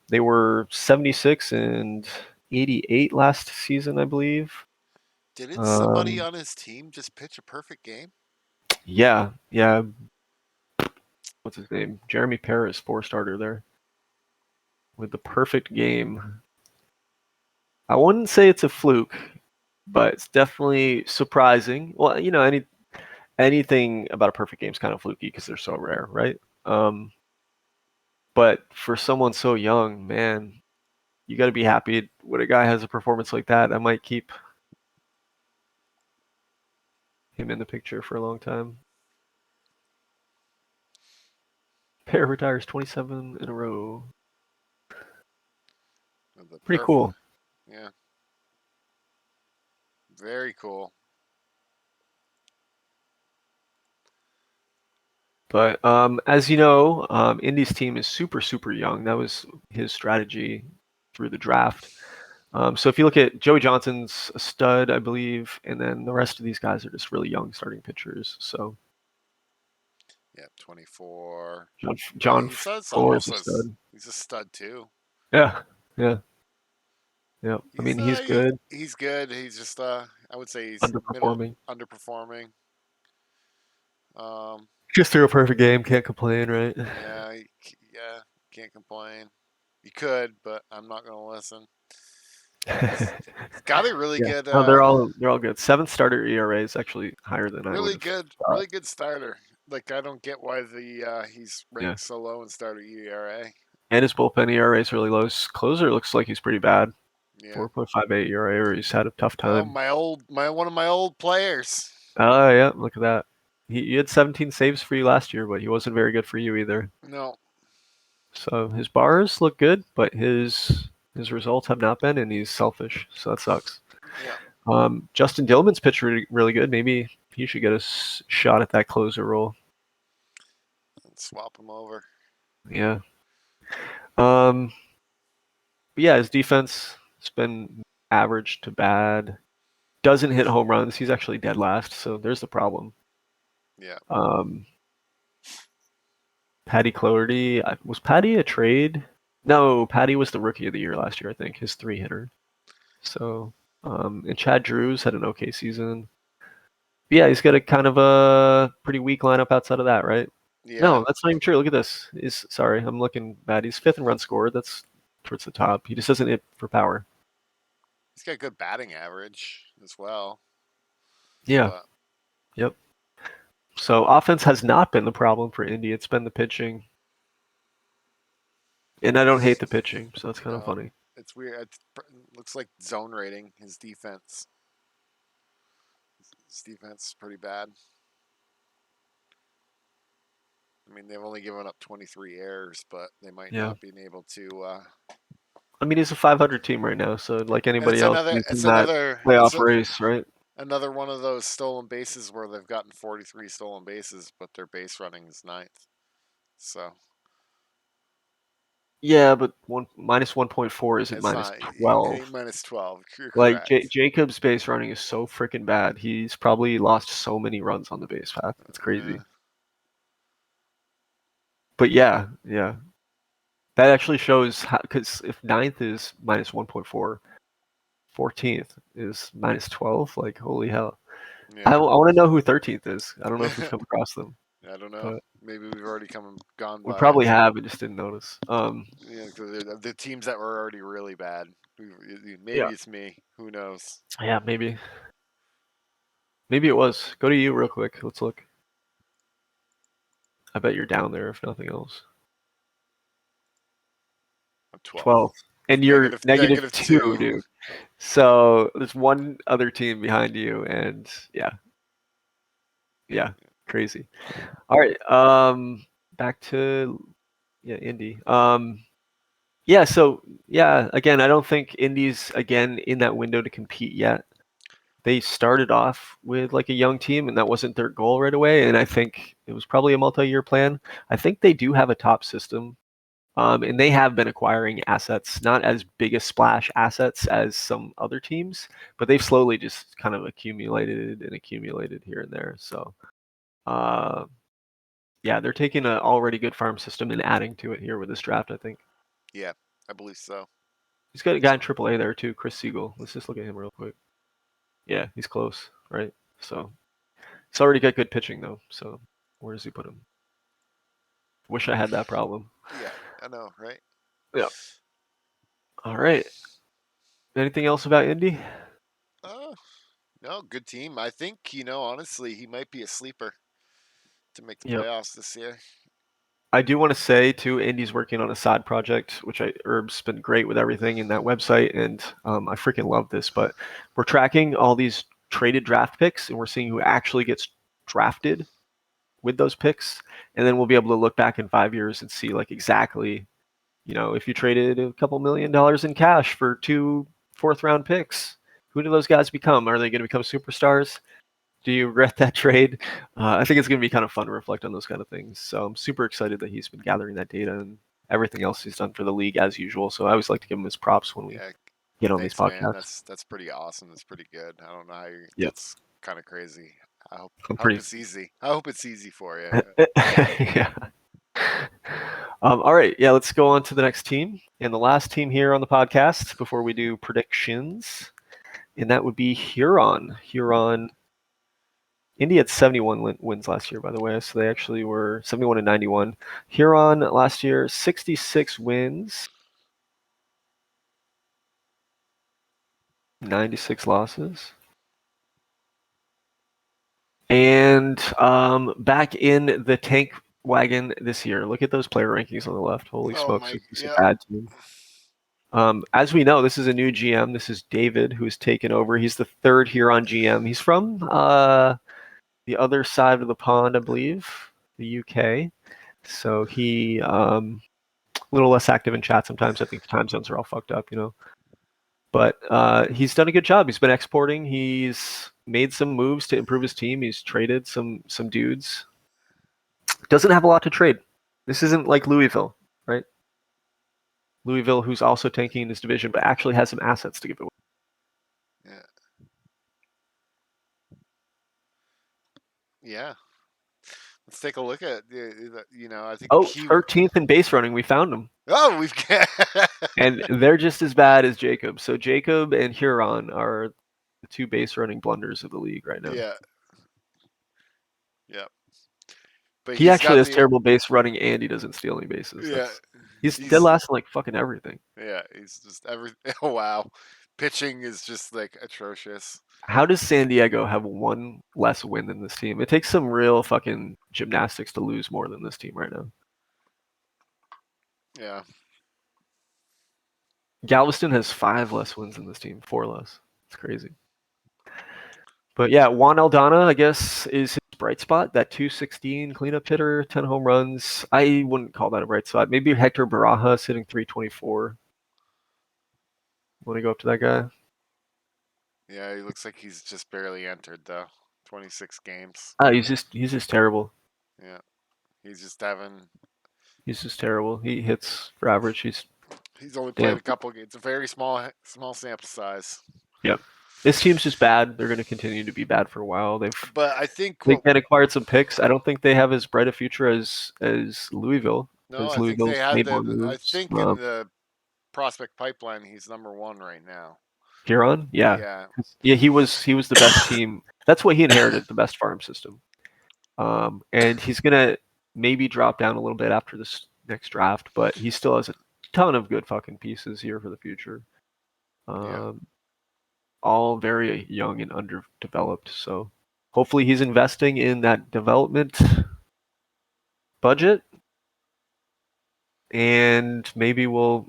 They were 76 and 88 last season, I believe. Didn't somebody Um, on his team just pitch a perfect game? yeah. What's his name? Jeremy Paris, 4 starter there with the perfect game. I wouldn't say it's a fluke, but it's definitely surprising. Well, anything about a perfect game is kind of fluky because they're so rare, right? But for someone so young, man, you got to be happy when a guy has a performance like that. That might keep him in the picture for a long time. Pair retires 27 in a row. The Pretty perfect. cool. Yeah. Very cool. But as you know, Indy's team is super, super young. That was his strategy through the draft. So if you look at Joey Johnson's a stud, I believe, and then the rest of these guys are just really young starting pitchers. So Yeah, 24. Yeah, John he's Fuller is almost a as stud. he's a stud too. Yeah, yeah, yeah. I He's mean, he's good. he's good. He's just I would say he's Underperforming. underperforming. Um, Just threw a perfect game. Can't complain, right? yeah, yeah, can't complain. You could, but I'm not gonna listen. He's got a Yeah. No, they're all good. Seventh starter ERA is actually higher than I would have thought. really good starter. Like I don't get why the he's Yeah. ranked so low in starter ERA. And his bullpen ERA is really low. His closer looks like he's pretty bad. Yeah. 4.58 ERA, or he's had a tough Oh, time. my one of my old players. Oh, yeah, look at that. He had 17 saves for you last year, but he wasn't very good for you either. No. So his bars look good, but his results have not been, and he's selfish. So that sucks. Yeah. Justin Dillman's pitched really good. Maybe he should get a shot at that closer role. Swap him over. Yeah. Um, but yeah, his defense has been average to bad. Doesn't hit home runs. He's actually dead last, so there's the problem. Yeah. Um, Patty Cloherty, was Patty a trade? No, Patty was the rookie of the year last year, I think, his 3-hitter. So, and Chad Drews had an okay season. But yeah, he's got a kind of a pretty weak lineup outside of that, right? Yeah. No, that's not even true. Look at this. Sorry, I'm looking bad. He's fifth in run scored. That's towards the top. He just doesn't hit for power. He's got good batting average as well. Yeah. But Yep. So offense has not been the problem for Indy. It's been the pitching. And I don't hate the pitching, so that's kind of no, funny. it's weird. Looks like zone rating. His defense is pretty bad. I mean, they've only given up 23 errors, but they might Yeah. not be able to. I mean, he's a 500 team right now, so like And anybody else, he's in that playoff race, right? another one of those stolen bases where they've gotten 43 stolen bases, but their base running is ninth. So Yeah, but minus 1.4 isn't it's minus not. It 12. ain't minus 12. You're Like correct. Jacob's base running is so freaking bad. He's probably lost so many runs on the base path. It's Uh, crazy. But yeah, that actually shows how, because if ninth is minus 1.4, 14th is minus 12. Like holy hell! I yeah. want to know who 13th is. I don't know if we've come across them, I don't know. but Maybe we've already gone we by it. probably have. I just didn't notice. Yeah, because the teams that were already really bad. Maybe Yeah, it's me. Who knows? yeah, maybe it was. Go to you real quick. Let's look. I bet you're down there if nothing else. I'm 12. 12th. And you're negative Negative 2, 2. dude. So there's one other team behind you, and yeah, crazy. All right, back to Indy. Yeah, so yeah, again, I don't think Indy's again in that window to compete yet. They started off with like a young team, and that wasn't their goal right away. And I think it was probably a multi-year plan. I think they do have a top system. And they have been acquiring assets, not as big a splash assets as some other teams, but they've slowly just kind of accumulated here and there. So, uh, yeah, they're taking an already good farm system and adding to it here with this draft, I think. Yeah, I believe so. He's got a guy in AAA there too, Chris Siegel. Let's just look at him real quick. Yeah, he's close, right? So he's already got good pitching though. So where does he put him? Wish I had that problem. Yeah, I know, right? Yeah. All right. Anything else about Indy? Uh, no, good team. I think, honestly, he might be a sleeper to make the Yep. playoffs this year. I do want to say too, Indy's working on a side project, which Herb's been great with everything in that website, and I freaking love this. But we're tracking all these traded draft picks, and we're seeing who actually gets drafted with those picks, and then we'll be able to look back in 5 years and see like exactly, if you traded a couple $1 million in cash for two fourth round picks, who do those guys become? Are they going to become superstars? Do you regret that trade? I think it's going to be kind of fun to reflect on those kind of things. So I'm super excited that he's been gathering that data and everything else he's done for the league as usual. So I always like to give him his props when we Yeah, get on these thanks, man. podcasts. That's pretty awesome. That's pretty good. I don't know how you, Yep, that's kind of crazy. I hope I'm hope pretty. it's easy. I hope it's easy for you. Yeah. All right. Yeah, let's go on to the next team. And the last team here on the podcast before we do predictions, and that would be Huron. Huron. Indy had 71 wins last year, by the way. So they actually were 71 and 91. Huron last year, 66 wins, 96 losses. And back in the tank wagon this year. Look at those player rankings on the left. Holy Oh smokes, my, is this a yeah, bad team? As we know, this is a new GM. This is David, who's taken over. He's the third Huron GM. He's from the other side of the pond, I believe, the UK. So he a little less active in chat sometimes. I think the time zones are all fucked up. But he's done a good job. He's been exporting. He's made some moves to improve his team. He's traded some dudes. Doesn't have a lot to trade. This isn't like Louisville, right? Louisville, who's also tanking in this division, but actually has some assets to give away. yeah, yeah. Let's take a look at I think Oh, 13th in base running. We found him. Oh, we've got And they're just as bad as Jacob. So Jacob and Huron are the two base running blunders of the league right now. yeah, yeah. But He he's actually got has the terrible base running and he doesn't steal any bases. yeah. He's dead He's last in like fucking everything. yeah. He's just every. Oh wow, pitching is just like atrocious. How does San Diego have one less win than this team? It takes some real fucking gymnastics to lose more than this team right now. Yeah, Galveston has 5 less wins than this team, 4 less. It's crazy. But yeah, Juan Aldana, I guess, is his bright spot. That 216 cleanup hitter, 10 home runs. I wouldn't call that a bright spot. Maybe Hector Barajas hitting 324. Want to go up to that guy? yeah. He looks like he's just barely entered though. 26 games. Oh, he's just terrible. Yeah, he's just having. He's just terrible. He hits for average. He's He's only played damn. a couple games. It's a very small sample size. Yep. This team's just bad. They're going to continue to be bad for a while. But I think They what can acquired some picks. I don't think they have as bright a future as Louisville, no, as I think they Louisville's had made more the. I moves. think in the prospect pipeline, he's number one right now. Huron, yeah, Yeah, yeah, he was the best team. That's what he inherited, the best farm system. And he's gonna maybe drop down a little bit after this next draft, but he still has a ton of good fucking pieces here for the future. yeah, Um, all very young and underdeveloped. So hopefully he's investing in that development budget, and maybe we'll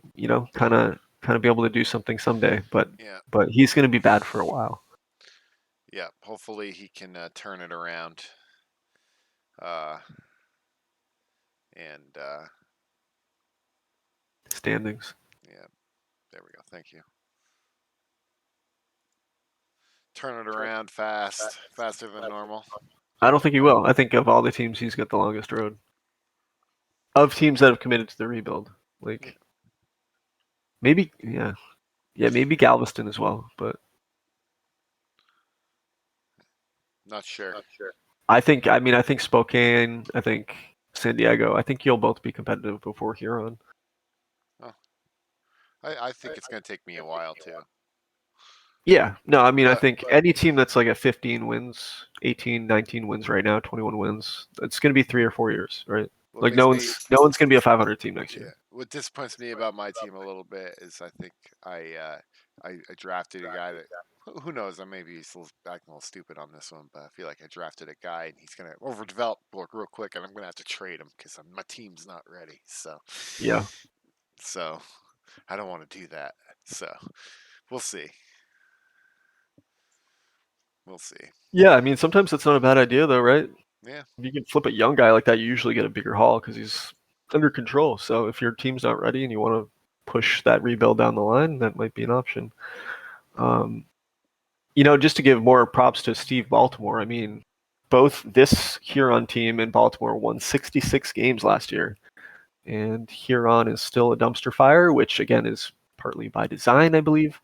kind of be able to do something someday. But yeah, but he's going to be bad for a while. yeah. Hopefully he can turn it around. Uh, and Standings. yeah, there we go. Thank you. Turn it around fast, faster than normal. I don't think he will. I think of all the teams, he's got the longest road of teams that have committed to the rebuild. Yeah, Like maybe, yeah, maybe Galveston as well. But not sure. I think Spokane. I think San Diego. I think you'll both be competitive before Huron. Oh, I think it's going to take me a while too. Yeah, no, I mean, I But think any team that's like at 15 wins, 18, 19 wins right now, 21 wins, it's going to be 3 or 4 years, right? what Like makes me no one's going to be a 500 team next yeah, year. what disappoints me about my team a little bit is I think I drafted a guy that who knows, I maybe he's still acting a little stupid on this one, but I feel like I drafted a guy and he's gonna overdevelop real quick, and I'm gonna have to trade him because my team's not ready. Yeah. So I don't want to do that. So we'll see. We'll see. Yeah, I mean, sometimes it's not a bad idea though, right? Yeah, If you can flip a young guy like that, you usually get a bigger haul because he's under control. So if your team's not ready and you want to push that rebuild down the line, that might be an option. Um, just to give more props to Steve Baltimore, I mean, both this Huron team and Baltimore won 66 games last year, and Huron is still a dumpster fire, which again is partly by design, I believe.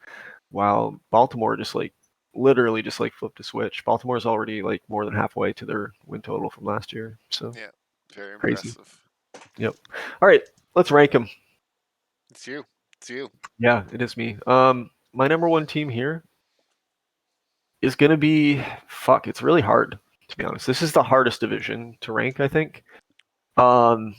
While Baltimore just like literally just like flipped a switch. Baltimore's already like more than halfway to their win total from last year, so yeah, very crazy. impressive. Yep. All right, let's rank them. It's you. It's you. Yeah, it is me. My number one team here is gonna be fuck. It's really hard to be honest. This is the hardest division to rank, I think. Um,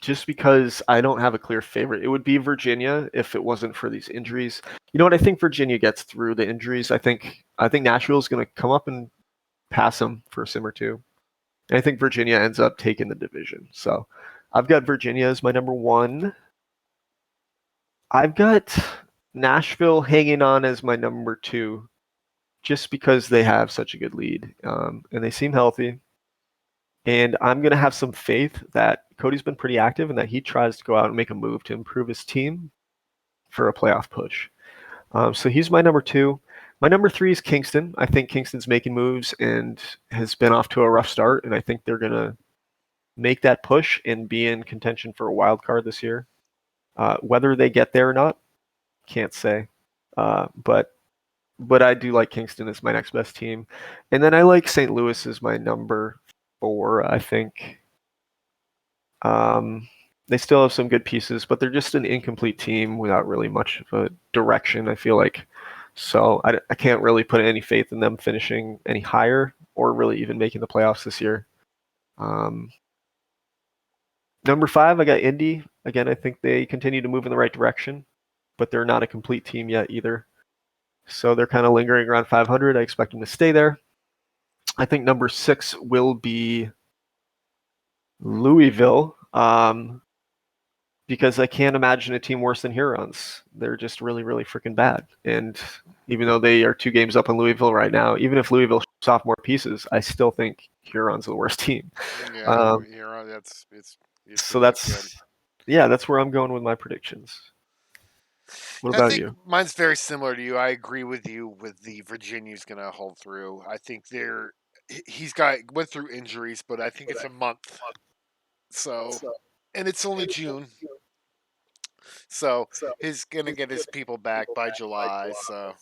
just because I don't have a clear favorite. It would be Virginia if it wasn't for these injuries. You know what? I think Virginia gets through the injuries. I think Nashville's gonna come up and pass them for a sim or two. And I think Virginia ends up taking the division. So I've got Virginia as my number one. I've got Nashville hanging on as my number two, just because they have such a good lead and they seem healthy. And I'm going to have some faith that Cody's been pretty active and that he tries to go out and make a move to improve his team for a playoff push. So he's my number two. My number three is Kingston. I think Kingston's making moves and has been off to a rough start, and I think they're going to make that push and be in contention for a wild card this year. Whether they get there or not, can't say. But I do like Kingston as my next best team, and then I like St. Louis as my number four. I think they still have some good pieces, but they're just an incomplete team without really much of a direction. I feel like so I can't really put any faith in them finishing any higher or really even making the playoffs this year. Um, Number five, I got Indy. Again, I think they continue to move in the right direction, but they're not a complete team yet either. So they're kind of lingering around 500. I expect them to stay there. I think number six will be Louisville, because I can't imagine a team worse than Hurons. They're just really, really freaking bad. And even though they are 2 games up on Louisville right now, even if Louisville sophomore pieces, I still think Hurons the worst team. Yeah, Um, you're on. It's so been that good. that's where I'm going with my predictions. What I about think you? mine's very similar to you. I agree with you with the Virginia's going to hold through. I think he's got went through injuries, but I think it's a month. So, and it's only June. So, he's going to get his people back by July, so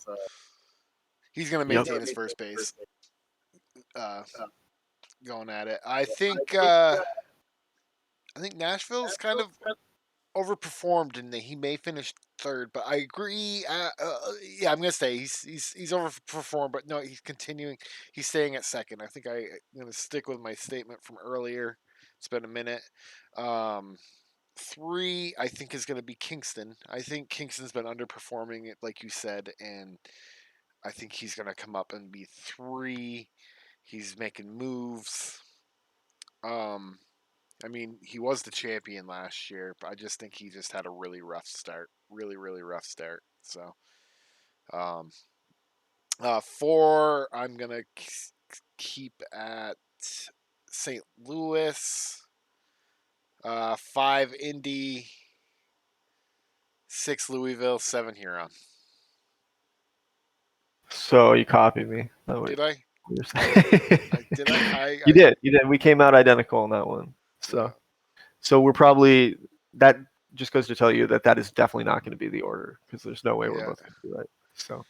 he's going to Yep. maintain his first base uh, going at it. I think Nashville's kind of overperformed and he may finish third, but I agree. Yeah, I'm gonna say he's overperformed, but no, he's continuing. He's staying at second. I think I'm gonna stick with my statement from earlier. It's been a minute. Um, Three, I think, is gonna be Kingston. I think Kingston's been underperforming, like you said, and I think he's gonna come up and be three. He's making moves. Um, I mean, he was the champion last year, but I just think he just had a really rough start. Really, really rough start. So, um, four, I'm going to keep at St. Louis. Five, Indy. Six, Louisville. Seven, Huron. So you copied me. Oh wait. Did I? You're saying- Did I? you did. You did. We came out identical on that one. Yeah. So we're probably that just goes to tell you that that is definitely not going to be the order because there's no way we're Yeah. both going to be right. So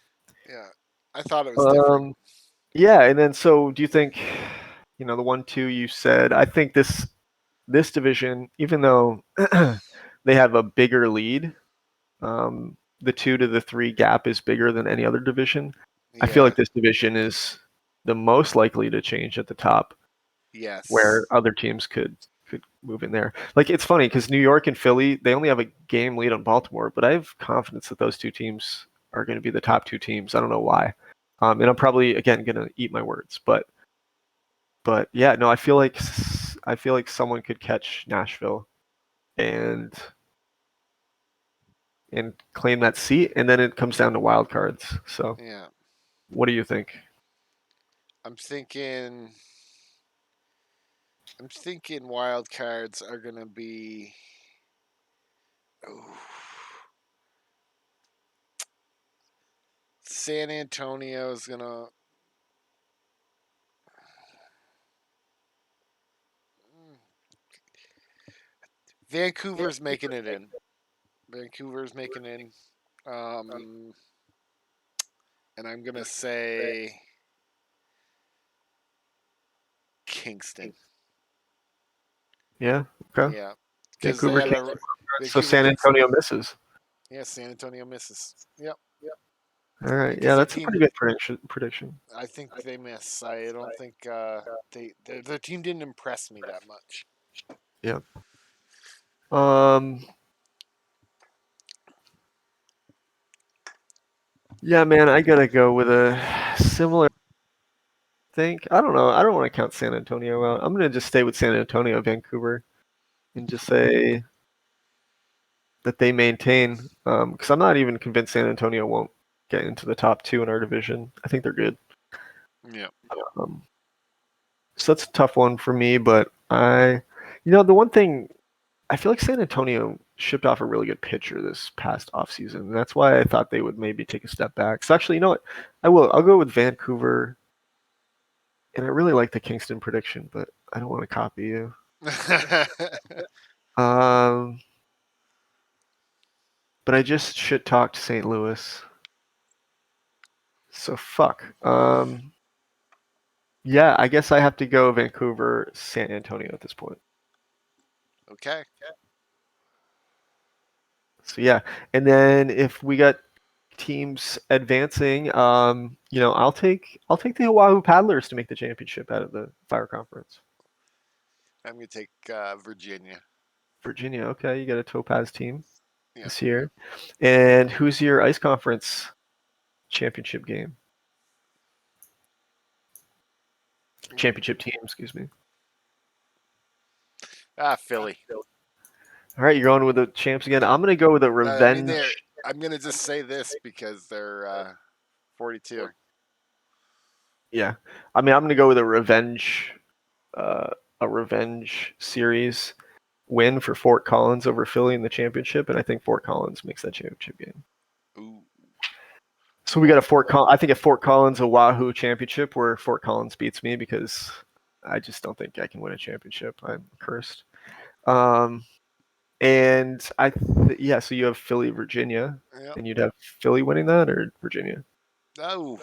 Yeah. I thought it was different. um yeah, and then so do you think the 1-2 you said, I think this division, even though they have a bigger lead, the 2 to the 3 gap is bigger than any other division. I feel Yeah. like this division is the most likely to change at the top, where Yes. other teams could move in there. Like it's funny because New York and Philly, they only have a game lead on Baltimore, but I have confidence that those 2 teams are going to be the top 2 teams. I don't know why, and I'm probably again going to eat my words, but yeah, no, I feel like someone could catch Nashville and claim that seat, and then it comes down to wild cards. So, Yeah. what do you think? I'm thinking. I'm thinking wild cards are gonna be. Oh, San Antonio is gonna. Vancouver's making it in. Vancouver's making in. Um, and I'm gonna say Kingston. Yeah, okay. Yeah, because they Vancouver, had a Kingston. So Vancouver San gets. Antonio misses. Yeah, San Antonio misses. Yep, All right, yeah, because their that's a team. pretty good prediction. I think they miss. I don't think their team didn't impress me that much. Yeah. Um. Yeah, man, I gotta go with a similar think. I don't know. I don't want to count San Antonio out. I'm gonna just stay with San Antonio, Vancouver, and just say that they maintain. Because I'm not even convinced San Antonio won't get into the top 2 in our division. I think they're good. Yeah. Um, so that's a tough one for me, but the one thing I feel like San Antonio shipped off a really good pitcher this past offseason. And that's why I thought they would maybe take a step back. So actually, you know what? I will. I'll go with Vancouver, and I really like the Kingston prediction, but I don't want to copy you. Um, but I just shit talked St. Louis. So fuck. Yeah, I guess I have to go Vancouver, San Antonio at this point. Okay. So yeah, and then if we got teams advancing, I'll take the Oahu Paddlers to make the championship out of the Fire Conference. I'm gonna take Virginia. Virginia, okay, you got a Topaz team Yeah. this year. And who's your Ice Conference championship game? Championship team, excuse me. Philly. All right, you're going with the champs again. I'm gonna go with a I mean, revenge. they're. I'm gonna just say this because they're 42. Yeah, I mean, I'm gonna go with uh, a revenge series win for Fort Collins over Philly in the championship, and I think Fort Collins makes that championship game. Ooh. So we got I think a Fort Collins Oahu championship where Fort Collins beats me because I just don't think I can win a championship. I'm cursed. Um, and yeah, so you have Philly, Virginia, Yep. and you'd have Philly winning that or Virginia. Oh,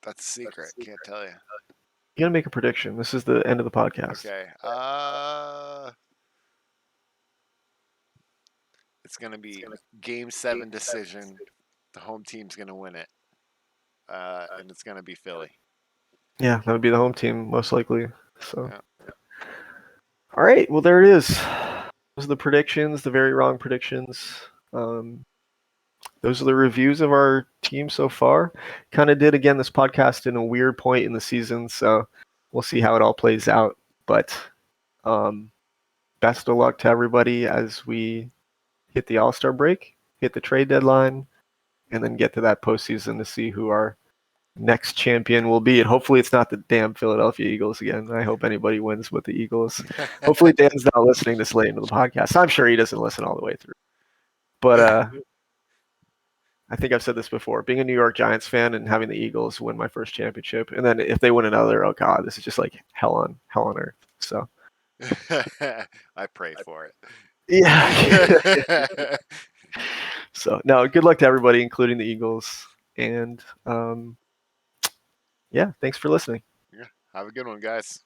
that's a secret. Can't tell you. You gotta make a prediction. This is the end of the podcast. Okay. It's gonna be Game 7 decision. The home team's gonna win it. And it's gonna be Philly. Yeah, that would be the home team most likely. So, Yeah. all right, well there it is. Those are the predictions, the very wrong predictions. Those are the reviews of our team so far. Kind of did again this podcast in a weird point in the season, so we'll see how it all plays out. But um, best of luck to everybody as we hit the All-Star break, hit the trade deadline, and then get to that postseason to see who our next champion will be. And hopefully it's not the damn Philadelphia Eagles again. I hope anybody wins with the Eagles. Hopefully Dan's not listening this late into the podcast. I'm sure he doesn't listen all the way through. But I think I've said this before. Being a New York Giants fan and having the Eagles win my first championship, and then if they win another, oh god, this is just like hell on earth. So I pray for yeah. it. So no, good luck to everybody, including the Eagles. And yeah, thanks for listening. Yeah. Have a good one, guys.